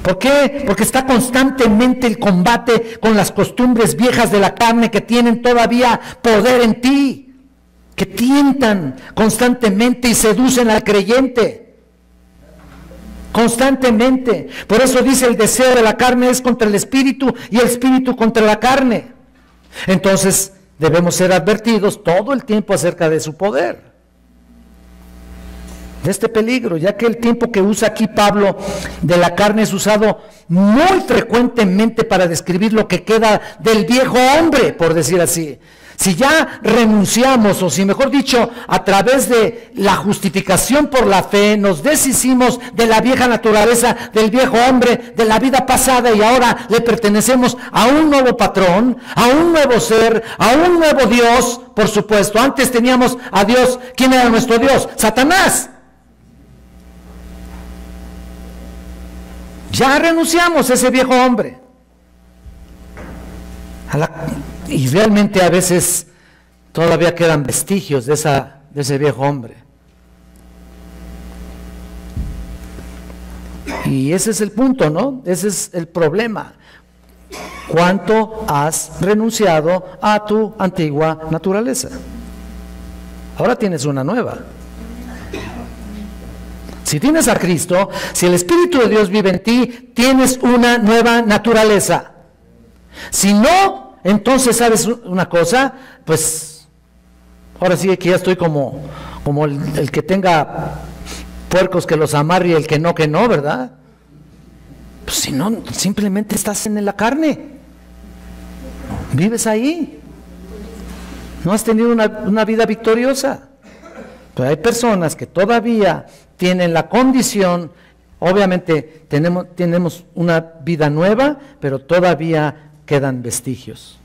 ¿Por qué? Porque está constantemente el combate con las costumbres viejas de la carne que tienen todavía poder en ti, que tientan constantemente y seducen al creyente. constantemente. Por eso dice, el deseo de la carne es contra el espíritu y el espíritu contra la carne. Entonces debemos ser advertidos todo el tiempo acerca de su poder, de este peligro, ya que el tiempo que usa aquí Pablo de la carne es usado muy frecuentemente para describir lo que queda del viejo hombre, por decir así. Si ya renunciamos, o si mejor dicho, a través de la justificación por la fe, nos deshicimos de la vieja naturaleza, del viejo hombre, de la vida pasada, y ahora le pertenecemos a un nuevo patrón, a un nuevo ser, a un nuevo Dios, por supuesto. Antes teníamos a Dios. ¿Quién era nuestro Dios? Satanás. Ya renunciamos a ese viejo hombre. Y realmente a veces todavía quedan vestigios de ese viejo hombre. Y ese es el punto, ¿no? Ese es el problema. ¿Cuánto has renunciado a tu antigua naturaleza? Ahora tienes una nueva. Si tienes a Cristo, si el Espíritu de Dios vive en ti, tienes una nueva naturaleza. Si no, entonces, ¿sabes una cosa? Pues, ahora sí que ya estoy como el que tenga puercos que los amarre y el que no, ¿verdad? Pues si no, simplemente estás en la carne. Vives ahí. No has tenido una vida victoriosa. Pero hay personas que todavía tienen la condición, obviamente tenemos una vida nueva, pero todavía quedan vestigios.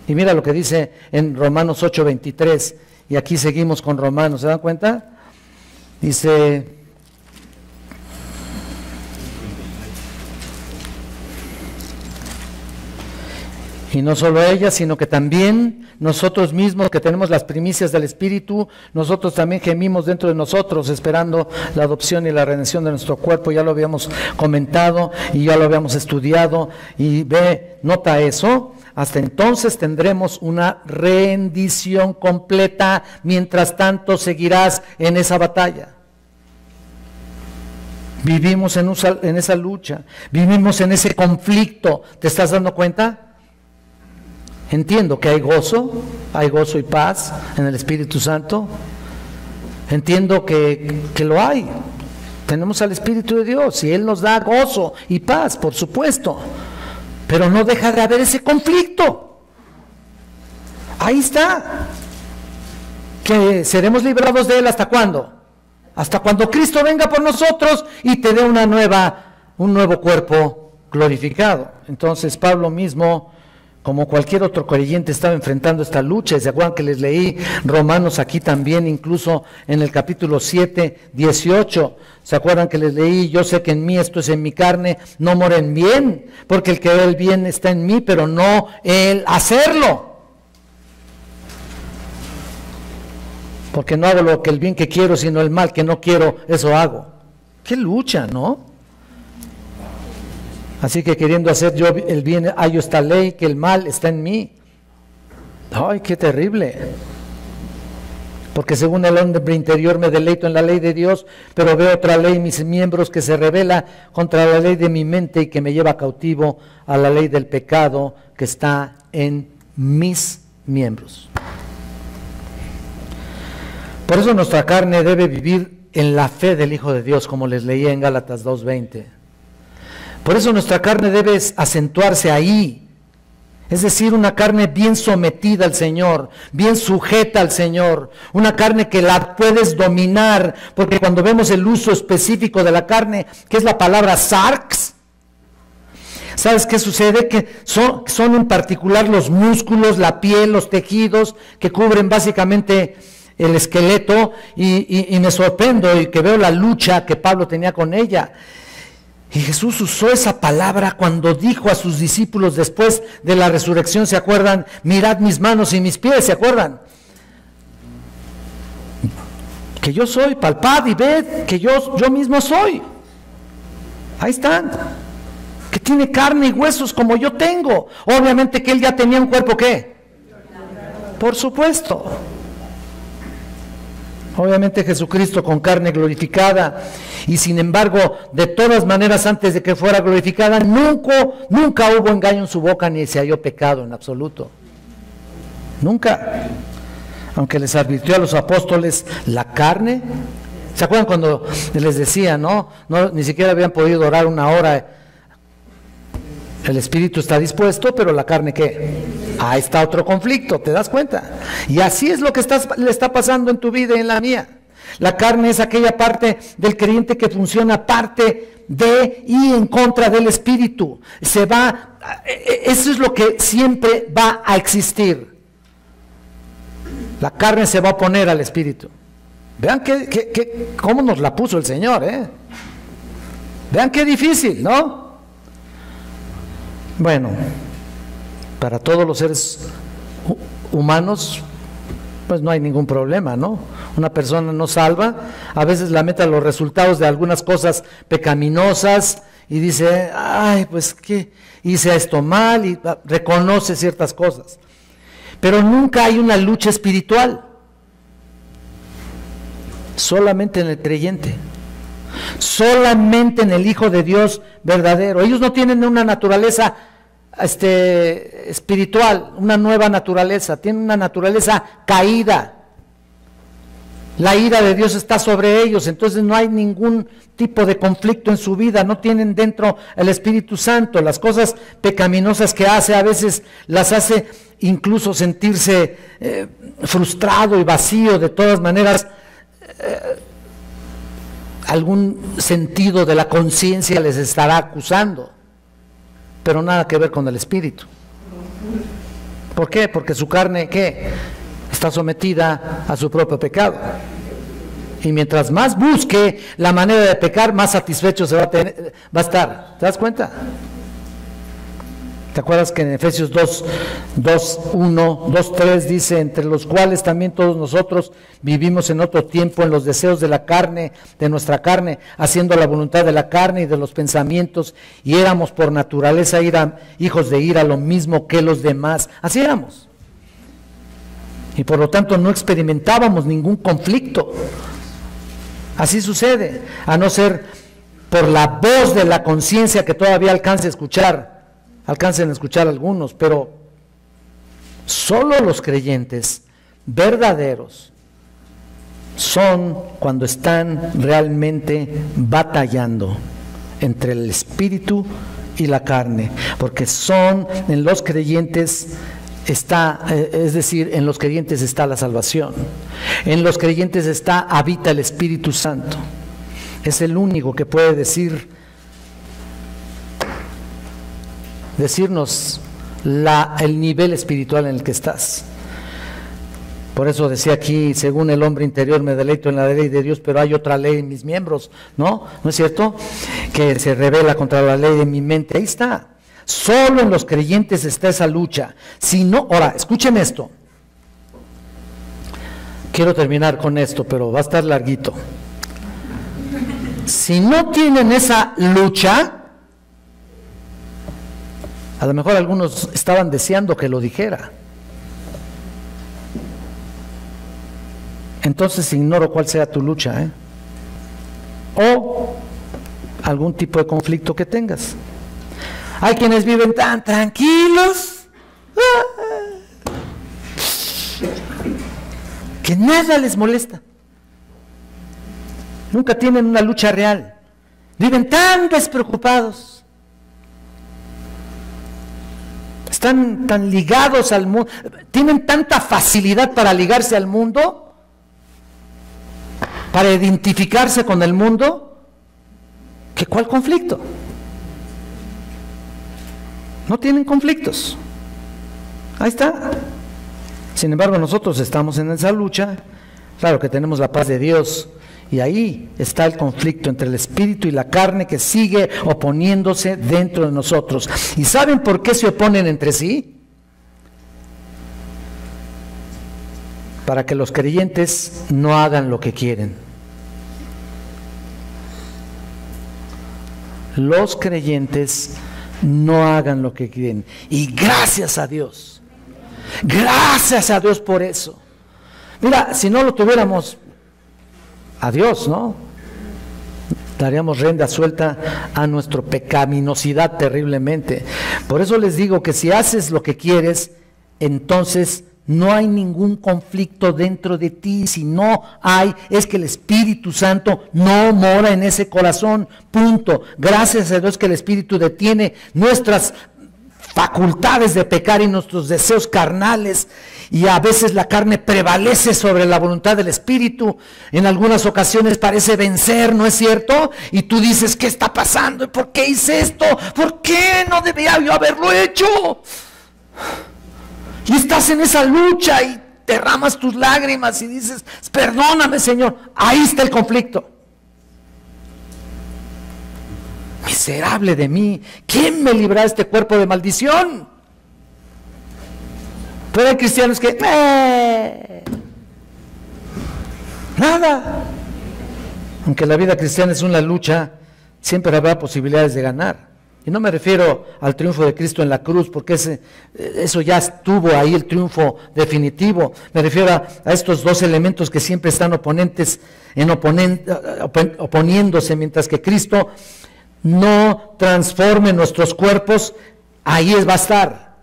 Y mira lo que dice en Romanos 8:23, y aquí seguimos con Romanos, ¿se dan cuenta? Dice: y no solo ella, sino que también nosotros mismos, que tenemos las primicias del Espíritu, nosotros también gemimos dentro de nosotros, esperando la adopción y la redención de nuestro cuerpo. Ya lo habíamos comentado y ya lo habíamos estudiado. Y nota eso. Hasta entonces tendremos una rendición completa. Mientras tanto seguirás en esa batalla. Vivimos en esa lucha, vivimos en ese conflicto. ¿Te estás dando cuenta? Entiendo que hay gozo y paz en el Espíritu Santo. Entiendo que lo hay. Tenemos al Espíritu de Dios y Él nos da gozo y paz, por supuesto. Pero no deja de haber ese conflicto. Ahí está. ¿Que seremos librados de Él hasta cuándo? Hasta cuando Cristo venga por nosotros y te dé un nuevo cuerpo glorificado. Entonces Pablo mismo, como cualquier otro creyente, estaba enfrentando esta lucha. ¿Se acuerdan que les leí Romanos aquí también, incluso en el capítulo 7, 18? ¿Se acuerdan que les leí? Yo sé que en mí, esto es en mi carne, no mora en bien, porque el que ve el bien está en mí, pero no el hacerlo. Porque no hago el bien que quiero, sino el mal que no quiero, eso hago. ¡Qué lucha!, ¿no? Así que queriendo hacer yo el bien, hallo esta ley, que el mal está en mí. ¡Ay, qué terrible! Porque según el hombre interior me deleito en la ley de Dios, pero veo otra ley en mis miembros que se rebela contra la ley de mi mente y que me lleva cautivo a la ley del pecado que está en mis miembros. Por eso nuestra carne debe vivir en la fe del Hijo de Dios, como les leía en Gálatas 2:20. Por eso nuestra carne debe acentuarse ahí, es decir, una carne bien sometida al Señor, bien sujeta al Señor, una carne que la puedes dominar, porque cuando vemos el uso específico de la carne, que es la palabra sarx, ¿sabes qué sucede? Que son en particular los músculos, la piel, los tejidos que cubren básicamente el esqueleto, y me sorprendo y que veo la lucha que Pablo tenía con ella. Y Jesús usó esa palabra cuando dijo a sus discípulos después de la resurrección, ¿se acuerdan? Mirad mis manos y mis pies, ¿se acuerdan? Que yo soy, palpad y ved que yo mismo soy. Ahí están. Que tiene carne y huesos como yo tengo. Obviamente que él ya tenía un cuerpo, ¿qué? Por supuesto. Obviamente Jesucristo con carne glorificada, y sin embargo, de todas maneras, antes de que fuera glorificada, nunca hubo engaño en su boca, ni se halló pecado en absoluto. Nunca. Aunque les advirtió a los apóstoles, la carne, ¿se acuerdan cuando les decía, no, ni siquiera habían podido orar una hora? El espíritu está dispuesto, pero la carne, ¿qué? Ahí está otro conflicto, ¿te das cuenta? Y así es lo que le está pasando en tu vida y en la mía. La carne es aquella parte del creyente que funciona parte de y en contra del espíritu. Eso es lo que siempre va a existir. La carne se va a oponer al espíritu. Vean cómo nos la puso el Señor, ¿eh? Vean qué difícil, ¿no? Bueno, para todos los seres humanos, pues no hay ningún problema, ¿no? Una persona no salva, a veces lamenta los resultados de algunas cosas pecaminosas y dice, ay, pues qué, hice esto mal, y reconoce ciertas cosas. Pero nunca hay una lucha espiritual, solamente en el creyente, solamente en el Hijo de Dios verdadero. Ellos no tienen una naturaleza espiritual, una nueva naturaleza, tienen una naturaleza caída. La ira de Dios está sobre ellos, entonces no hay ningún tipo de conflicto en su vida, no tienen dentro el Espíritu Santo. Las cosas pecaminosas que hace, a veces las hace incluso sentirse frustrado y vacío. De todas maneras, algún sentido de la conciencia les estará acusando, pero nada que ver con el Espíritu. ¿Por qué? Porque su carne, ¿qué? Está sometida a su propio pecado. Y mientras más busque la manera de pecar, más satisfecho va a estar. ¿Te das cuenta? ¿Te acuerdas que en Efesios 2:3 dice, entre los cuales también todos nosotros vivimos en otro tiempo en los deseos de la carne, de nuestra carne, haciendo la voluntad de la carne y de los pensamientos, y éramos por naturaleza hijos de ira, lo mismo que los demás? Así éramos. Y por lo tanto no experimentábamos ningún conflicto. Así sucede, a no ser por la voz de la conciencia que todavía alcancen a escuchar algunos, pero solo los creyentes verdaderos son cuando están realmente batallando entre el espíritu y la carne, porque son en los creyentes es decir, en los creyentes está la salvación, en los creyentes habita el Espíritu Santo. Es el único que puede decirnos el nivel espiritual en el que estás. Por eso decía aquí, según el hombre interior me deleito en la ley de Dios, pero hay otra ley en mis miembros, ¿no? ¿No es cierto? Que se rebela contra la ley de mi mente. Ahí está. Solo en los creyentes está esa lucha. Si no, ahora, escúcheme esto. Quiero terminar con esto, pero va a estar larguito. Si no tienen esa lucha, a lo mejor algunos estaban deseando que lo dijera. Entonces ignoro cuál sea tu lucha, o algún tipo de conflicto que tengas. Hay quienes viven tan tranquilos que nada les molesta. Nunca tienen una lucha real. Viven tan despreocupados. Están tan ligados al mundo. Tienen tanta facilidad para ligarse al mundo, para identificarse con el mundo, que ¿cuál conflicto? No tienen conflictos. Ahí está. Sin embargo, nosotros estamos en esa lucha. Claro que tenemos la paz de Dios, y ahí está el conflicto entre el espíritu y la carne que sigue oponiéndose dentro de nosotros. ¿Y saben por qué se oponen entre sí? Para que los creyentes no hagan lo que quieren. Los creyentes no hagan lo que quieren. Y gracias a Dios por eso. Mira, si no lo tuviéramos, a Dios, ¿no? Daríamos rienda suelta a nuestra pecaminosidad terriblemente. Por eso les digo que si haces lo que quieres, entonces no hay ningún conflicto dentro de ti. Si no hay, es que el Espíritu Santo no mora en ese corazón, punto. Gracias a Dios que el Espíritu detiene nuestras facultades de pecar y nuestros deseos carnales, y a veces la carne prevalece sobre la voluntad del Espíritu. En algunas ocasiones parece vencer, ¿no es cierto? Y tú dices, ¿qué está pasando? ¿Por qué hice esto? ¿Por qué no debía yo haberlo hecho? Y estás en esa lucha y derramas tus lágrimas y dices, perdóname, Señor. Ahí está el conflicto. Miserable de mí, ¿quién me librará de este cuerpo de maldición? Pero hay cristianos que nada. Aunque la vida cristiana es una lucha, siempre habrá posibilidades de ganar. Y no me refiero al triunfo de Cristo en la cruz, porque eso ya estuvo ahí, el triunfo definitivo. Me refiero a estos dos elementos que siempre están oponiéndose, mientras que Cristo no transforme nuestros cuerpos, ahí va a estar.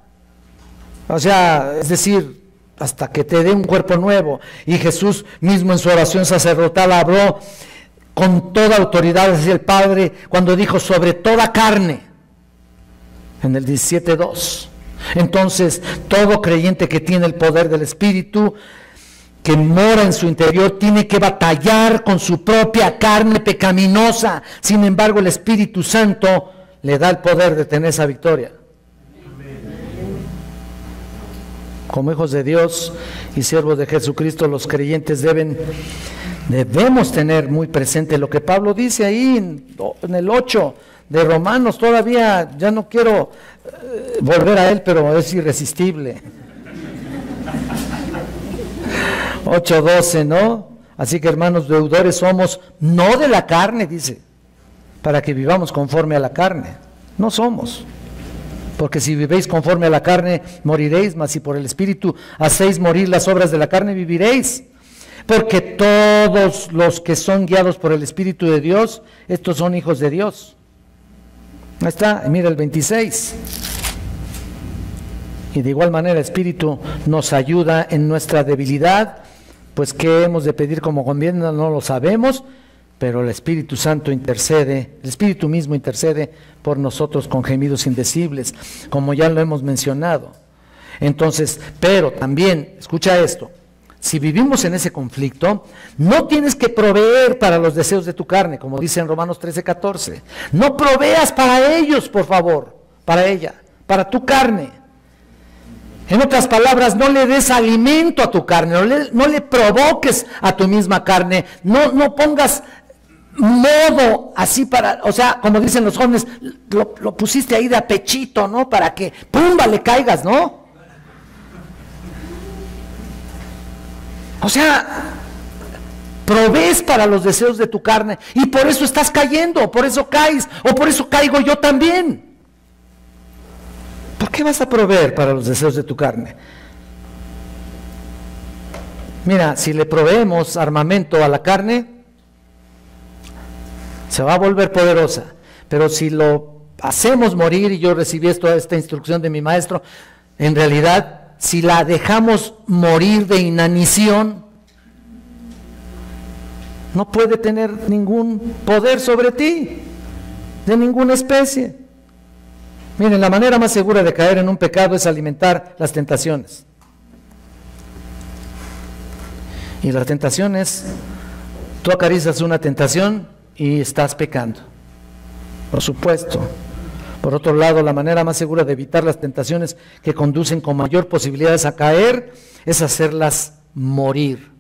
O sea, es decir, hasta que te dé un cuerpo nuevo. Y Jesús mismo en su oración sacerdotal habló con toda autoridad hacia el Padre cuando dijo sobre toda carne, en el 17:2. Entonces, todo creyente que tiene el poder del Espíritu, que mora en su interior, tiene que batallar con su propia carne pecaminosa. Sin embargo, el Espíritu Santo le da el poder de tener esa victoria. Como hijos de Dios y siervos de Jesucristo, los creyentes debemos tener muy presente lo que Pablo dice ahí en el 8 de Romanos. Todavía ya no quiero volver a él, pero es irresistible. 8:12, ¿no? Así que, hermanos, deudores somos, no de la carne, dice, para que vivamos conforme a la carne. No somos. Porque si vivéis conforme a la carne, moriréis, mas si por el Espíritu hacéis morir las obras de la carne, viviréis. Porque todos los que son guiados por el Espíritu de Dios, estos son hijos de Dios. Ahí está, mira el 26. Y de igual manera el Espíritu nos ayuda en nuestra debilidad, pues qué hemos de pedir como conviene, no lo sabemos, pero el Espíritu Santo intercede, el Espíritu mismo intercede por nosotros con gemidos indecibles, como ya lo hemos mencionado. Entonces, pero también, escucha esto, si vivimos en ese conflicto, no tienes que proveer para los deseos de tu carne, como dice en Romanos 13:14. No proveas para ellos, por favor, para ella, para tu carne. En otras palabras, no le des alimento a tu carne, no le provoques a tu misma carne, no pongas modo así para, o sea, como dicen los jóvenes, lo pusiste ahí de apechito, ¿no? Para que, ¡pumba!, le caigas, ¿no? O sea, provees para los deseos de tu carne y por eso estás cayendo, o por eso caes, o por eso caigo yo también. ¿Por qué vas a proveer para los deseos de tu carne? Mira, si le proveemos armamento a la carne, se va a volver poderosa. Pero si lo hacemos morir, y yo recibí esta instrucción de mi maestro, en realidad, si la dejamos morir de inanición, no puede tener ningún poder sobre ti, de ninguna especie. Miren, la manera más segura de caer en un pecado es alimentar las tentaciones. Y las tentaciones, tú acaricias una tentación y estás pecando, por supuesto. Por otro lado, la manera más segura de evitar las tentaciones que conducen con mayor posibilidades a caer es hacerlas morir.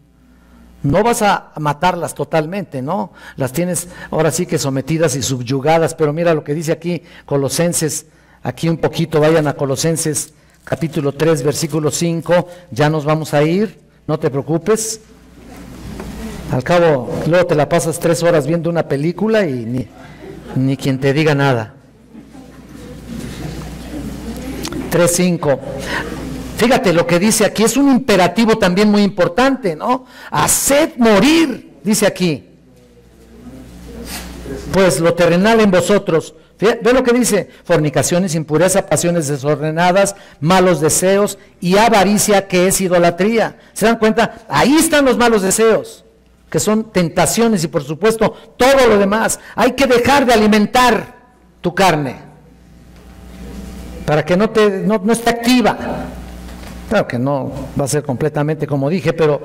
No vas a matarlas totalmente, ¿no? Las tienes ahora sí que sometidas y subyugadas, pero mira lo que dice aquí Colosenses, aquí un poquito, vayan a Colosenses capítulo 3, versículo 5, ya nos vamos a ir, no te preocupes. Al cabo, luego te la pasas 3 horas viendo una película y ni quien te diga nada. 3:5. Fíjate lo que dice aquí, es un imperativo también muy importante, ¿no? Haced morir, dice aquí. pues lo terrenal en vosotros. Ve lo que dice: fornicaciones, impureza, pasiones desordenadas, malos deseos y avaricia, que es idolatría. ¿Se dan cuenta? Ahí están los malos deseos, que son tentaciones, y por supuesto todo lo demás. Hay que dejar de alimentar tu carne para que no esté activa. Claro que no va a ser completamente como dije, pero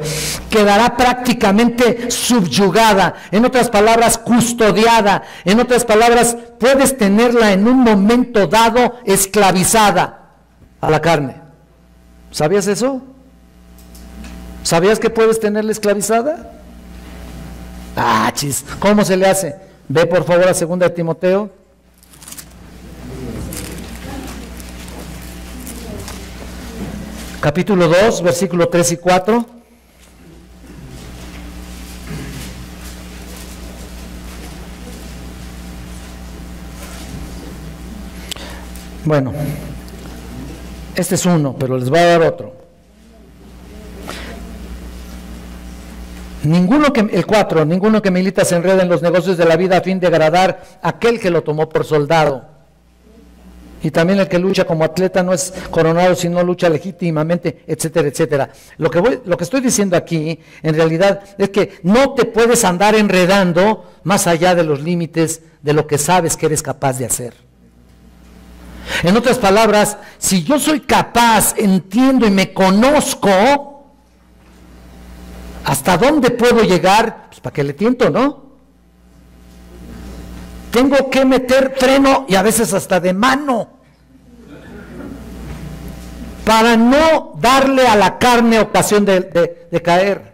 quedará prácticamente subyugada, en otras palabras, custodiada, en otras palabras, puedes tenerla en un momento dado esclavizada a la carne. ¿Sabías eso? ¿Sabías que puedes tenerla esclavizada? Ah, chis, ¿cómo se le hace? Ve por favor a 2 de Timoteo. Capítulo 2, versículo 3 y 4. Bueno, este es uno, pero les voy a dar otro. El 4, ninguno que milita se enreda en los negocios de la vida a fin de agradar a aquel que lo tomó por soldado. Y también el que lucha como atleta no es coronado si no lucha legítimamente, etcétera, etcétera. Lo que estoy diciendo aquí, en realidad, es que no te puedes andar enredando más allá de los límites de lo que sabes que eres capaz de hacer. En otras palabras, si yo soy capaz, entiendo y me conozco, ¿hasta dónde puedo llegar? Pues para qué le tiento, ¿no? Tengo que meter freno y a veces hasta de mano para no darle a la carne ocasión de caer.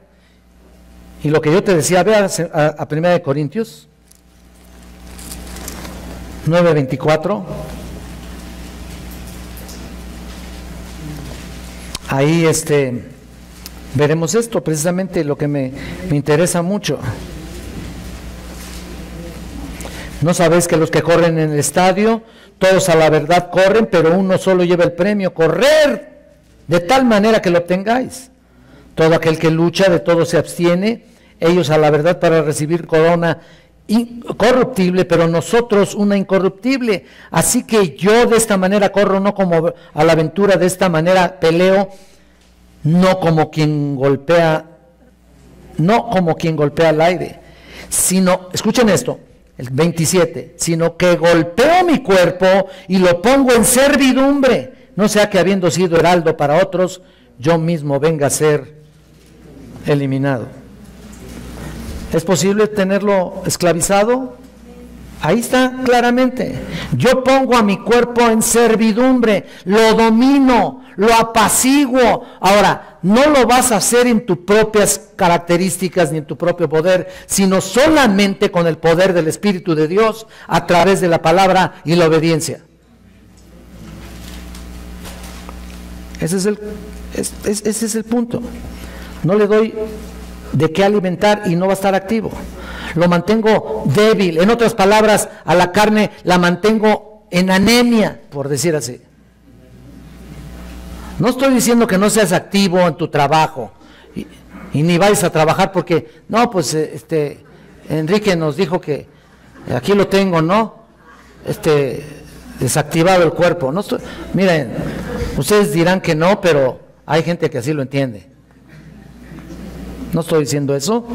Y lo que yo te decía, ve a 1 Corintios 9:24. Ahí veremos esto, precisamente lo que me interesa mucho. ¿No sabéis que los que corren en el estadio, todos a la verdad corren, pero uno solo lleva el premio? Correr de tal manera que lo obtengáis. Todo aquel que lucha, de todo se abstiene, ellos a la verdad para recibir corona incorruptible, pero nosotros una incorruptible. Así que yo de esta manera corro, no como a la aventura, de esta manera peleo, no como quien golpea al aire, sino, escuchen esto, el 27, sino que golpeo mi cuerpo y lo pongo en servidumbre, no sea que habiendo sido heraldo para otros, yo mismo venga a ser eliminado. ¿Es posible tenerlo esclavizado? Ahí está claramente. Yo pongo a mi cuerpo en servidumbre, lo domino, lo apaciguo. Ahora, no lo vas a hacer en tus propias características ni en tu propio poder, sino solamente con el poder del Espíritu de Dios a través de la palabra y la obediencia. Ese es el punto. No le doy de qué alimentar y no va a estar activo. Lo mantengo débil. En otras palabras, a la carne la mantengo en anemia, por decir así. No estoy diciendo que no seas activo en tu trabajo y ni vayas a trabajar porque, no, pues Enrique nos dijo que aquí lo tengo, ¿no? Desactivado el cuerpo. No estoy, miren, ustedes dirán que no, pero hay gente que así lo entiende. No estoy diciendo eso.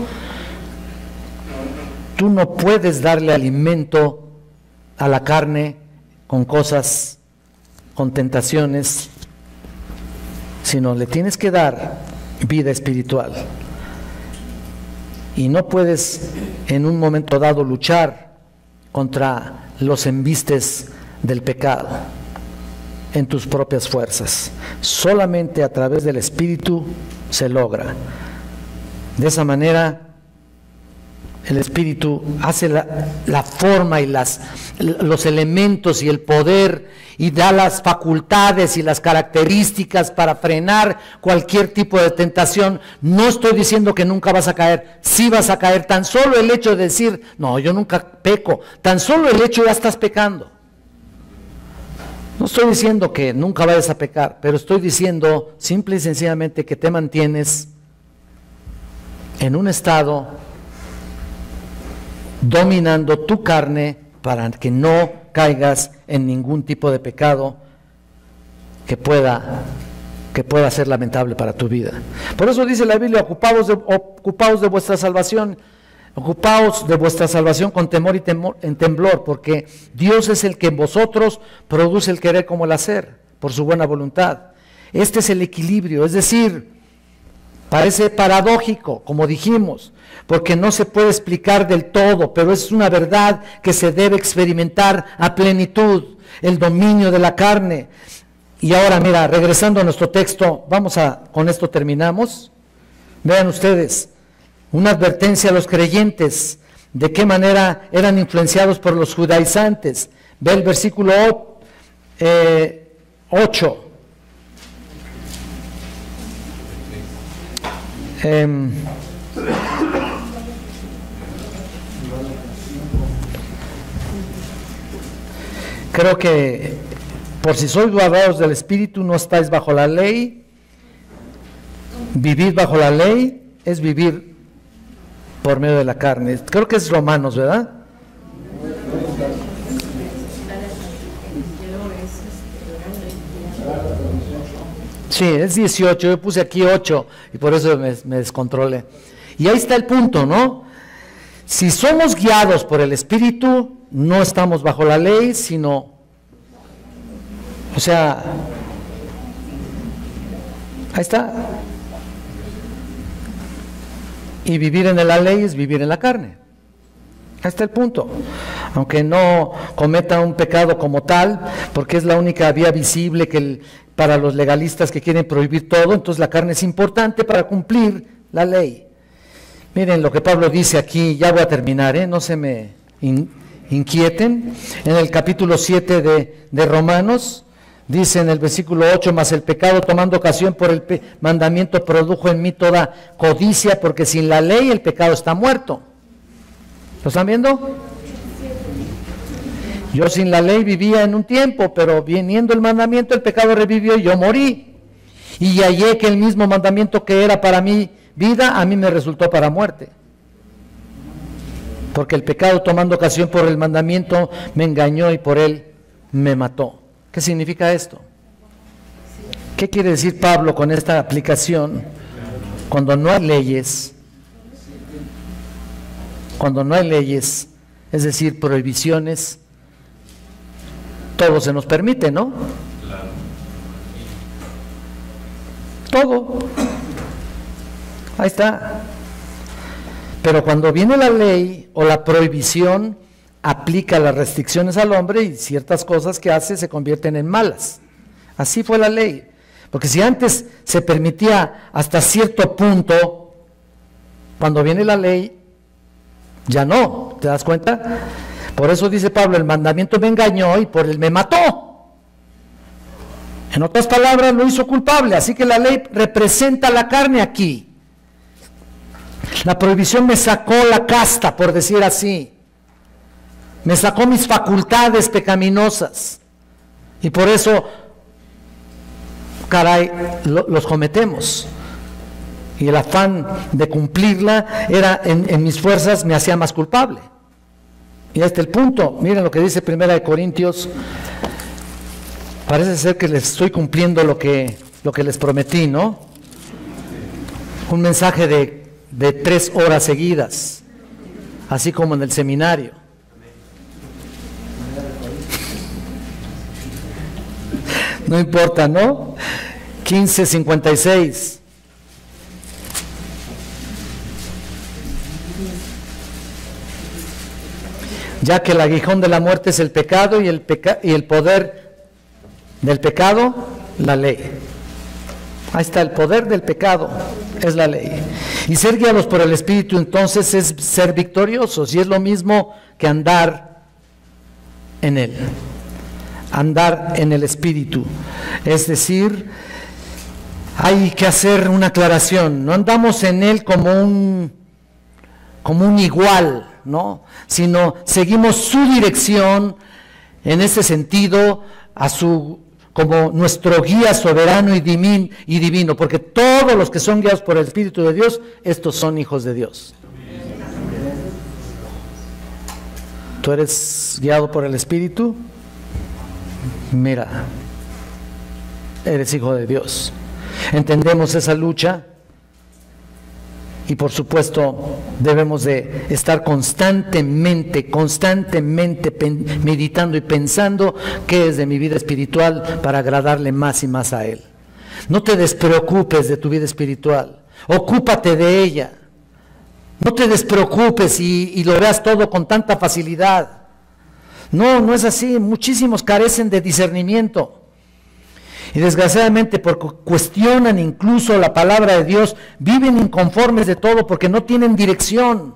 Tú no puedes darle alimento a la carne con cosas, con tentaciones, sino le tienes que dar vida espiritual. Y no puedes en un momento dado luchar contra los embistes del pecado en tus propias fuerzas. Solamente a través del Espíritu se logra. De esa manera el Espíritu hace la forma y los elementos y el poder, y da las facultades y las características para frenar cualquier tipo de tentación. No estoy diciendo que nunca vas a caer, sí vas a caer. Tan solo el hecho de decir, no, yo nunca peco, tan solo el hecho ya estás pecando. No estoy diciendo que nunca vayas a pecar, pero estoy diciendo simple y sencillamente que te mantienes en un estado dominando tu carne para que no caigas en ningún tipo de pecado que pueda ser lamentable para tu vida. Por eso dice la Biblia, ocupaos de vuestra salvación, ocupaos de vuestra salvación con temor y en temblor, porque Dios es el que en vosotros produce el querer como el hacer, por su buena voluntad. Este es el equilibrio, es decir, parece paradójico, como dijimos, porque no se puede explicar del todo, pero es una verdad que se debe experimentar a plenitud, el dominio de la carne. Y ahora, mira, regresando a nuestro texto, con esto terminamos. Vean ustedes, una advertencia a los creyentes, de qué manera eran influenciados por los judaizantes. Ve el versículo 8. Creo que por si sois guardados del Espíritu, no estáis bajo la ley. Vivir bajo la ley es vivir por medio de la carne. Creo que es Romanos, ¿verdad? Sí, es 18, yo puse aquí 8 y por eso me descontrolé. Y ahí está el punto, ¿no? Si somos guiados por el Espíritu, no estamos bajo la ley, sino, o sea, ahí está. Y vivir en la ley es vivir en la carne. Ahí está el punto. Aunque no cometa un pecado como tal, porque es la única vía visible para los legalistas que quieren prohibir todo, entonces la carne es importante para cumplir la ley. Miren lo que Pablo dice aquí, ya voy a terminar, no se me inquieten. En el capítulo 7 de Romanos, dice en el versículo 8, mas el pecado tomando ocasión por el mandamiento produjo en mí toda codicia, porque sin la ley el pecado está muerto. ¿Lo están viendo? Yo sin la ley vivía en un tiempo, pero viniendo el mandamiento el pecado revivió y yo morí. Y hallé que el mismo mandamiento que era para mí vida, a mí me resultó para muerte. Porque el pecado tomando ocasión por el mandamiento me engañó y por él me mató. ¿Qué significa esto? ¿Qué quiere decir Pablo con esta aplicación? Cuando no hay leyes, es decir, prohibiciones, todo se nos permite, ¿no? Todo. Ahí está. Pero cuando viene la ley o la prohibición, aplica las restricciones al hombre y ciertas cosas que hace se convierten en malas. Así fue la ley. Porque si antes se permitía hasta cierto punto, cuando viene la ley, ya no. ¿Te das cuenta? Por eso dice Pablo, el mandamiento me engañó y por él me mató. En otras palabras, lo hizo culpable. Así que la ley representa la carne aquí. La prohibición me sacó la casta, por decir así. Me sacó mis facultades pecaminosas. Y por eso, caray, los cometemos. Y el afán de cumplirla era en mis fuerzas me hacía más culpable. Y este es el punto. Miren lo que dice 1 Corintios. Parece ser que les estoy cumpliendo lo que les prometí, ¿no? Un mensaje de 3 horas seguidas, así como en el seminario. No importa, ¿no? 15:56. Ya que el aguijón de la muerte es el pecado y el poder del pecado, la ley. Ahí está, el poder del pecado es la ley. Y ser guiados por el Espíritu entonces es ser victoriosos, y es lo mismo que andar en Él. Andar en el Espíritu. Es decir, hay que hacer una aclaración. No andamos en Él como un igual, ¿no? Sino seguimos su dirección en ese sentido, como nuestro guía soberano y divino, porque todos los que son guiados por el Espíritu de Dios, estos son hijos de Dios. ¿Tú eres guiado por el Espíritu? Mira, eres hijo de Dios. Entendemos esa lucha y por supuesto debemos de estar constantemente meditando y pensando qué es de mi vida espiritual para agradarle más y más a Él. No te despreocupes de tu vida espiritual, ocúpate de ella. No te despreocupes y lo veas todo con tanta facilidad. No es así. Muchísimos carecen de discernimiento. Y desgraciadamente porque cuestionan incluso la palabra de Dios, viven inconformes de todo porque no tienen dirección.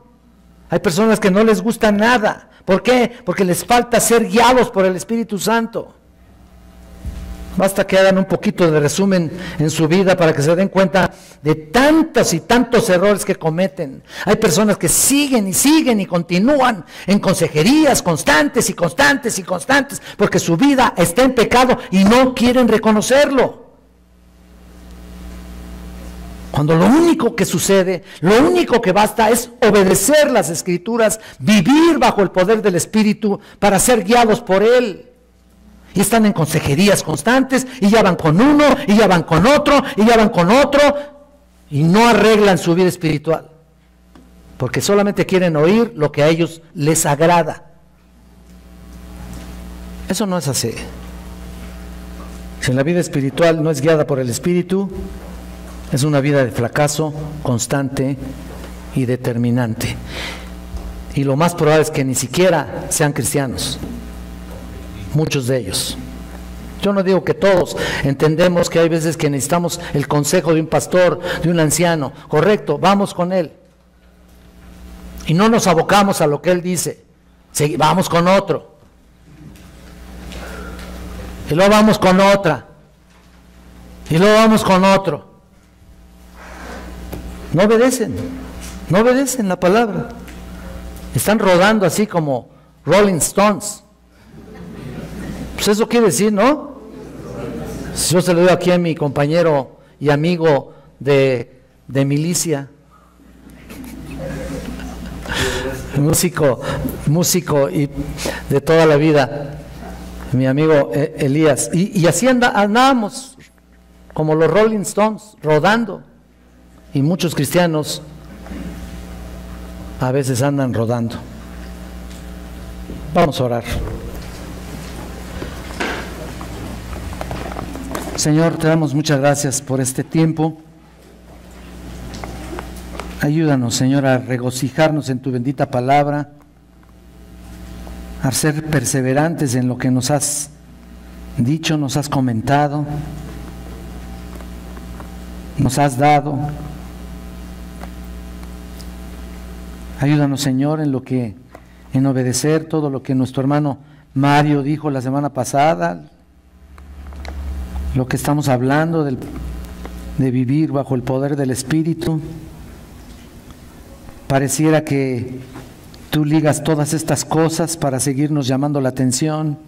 Hay personas que no les gusta nada. ¿Por qué? Porque les falta ser guiados por el Espíritu Santo. Basta que hagan un poquito de resumen en su vida para que se den cuenta de tantos y tantos errores que cometen. Hay personas que siguen y continúan en consejerías constantes porque su vida está en pecado y no quieren reconocerlo. Cuando lo único que sucede, lo único que basta es obedecer las Escrituras, vivir bajo el poder del Espíritu para ser guiados por Él. Y están en consejerías constantes, y ya van con uno, y ya van con otro, y ya van con otro, y no arreglan su vida espiritual, porque solamente quieren oír lo que a ellos les agrada. Eso no es así. Si la vida espiritual no es guiada por el Espíritu, es una vida de fracaso constante y determinante. Y lo más probable es que ni siquiera sean cristianos. Muchos de ellos. Yo no digo que todos, entendemos que hay veces que necesitamos el consejo de un pastor, de un anciano, correcto, vamos con él. Y no nos abocamos a lo que él dice, vamos con otro. Y luego vamos con otra. Y luego vamos con otro. No obedecen la palabra. Están rodando así como Rolling Stones. Pues eso quiere decir, ¿no? Yo se lo digo aquí a mi compañero y amigo de milicia, músico y de toda la vida, mi amigo Elías. Y así andábamos, como los Rolling Stones, rodando. Y muchos cristianos a veces andan rodando. Vamos a orar. Señor, te damos muchas gracias por este tiempo. Ayúdanos, Señor, a regocijarnos en tu bendita palabra, a ser perseverantes en lo que nos has dicho, nos has comentado, nos has dado. Ayúdanos, Señor, en obedecer todo lo que nuestro hermano Mario dijo la semana pasada, lo que estamos hablando de vivir bajo el poder del Espíritu. Pareciera que tú ligas todas estas cosas para seguirnos llamando la atención.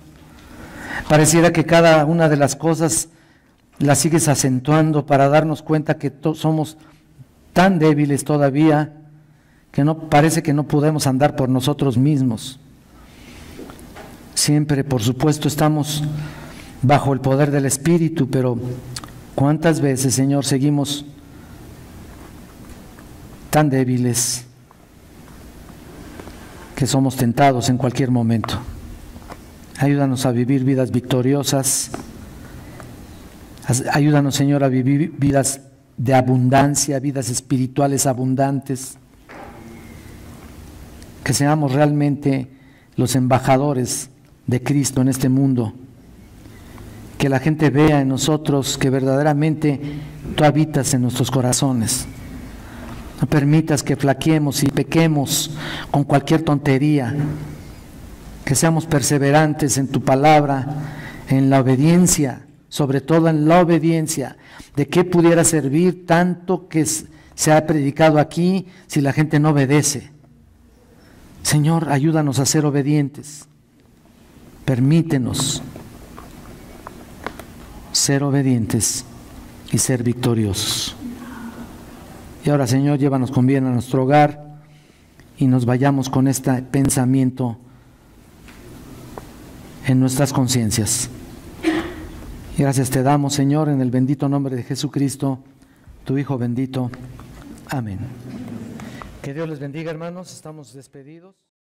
Pareciera que cada una de las cosas las sigues acentuando para darnos cuenta que somos tan débiles todavía que parece que no podemos andar por nosotros mismos. Siempre, por supuesto, estamos bajo el poder del Espíritu, pero ¿cuántas veces, Señor, seguimos tan débiles que somos tentados en cualquier momento? Ayúdanos a vivir vidas victoriosas. Ayúdanos, Señor, a vivir vidas de abundancia, vidas espirituales abundantes. Que seamos realmente los embajadores de Cristo en este mundo. Que la gente vea en nosotros que verdaderamente tú habitas en nuestros corazones. No permitas que flaqueemos y pequemos con cualquier tontería. Que seamos perseverantes en tu palabra, en la obediencia, sobre todo en la obediencia. ¿De qué pudiera servir tanto que se ha predicado aquí si la gente no obedece? Señor, ayúdanos a ser obedientes. Permítenos ser obedientes y ser victoriosos. Y ahora, Señor, llévanos con bien a nuestro hogar y nos vayamos con este pensamiento en nuestras conciencias. Gracias te damos, Señor, en el bendito nombre de Jesucristo, tu Hijo bendito. Amén. Que Dios les bendiga, hermanos. Estamos despedidos.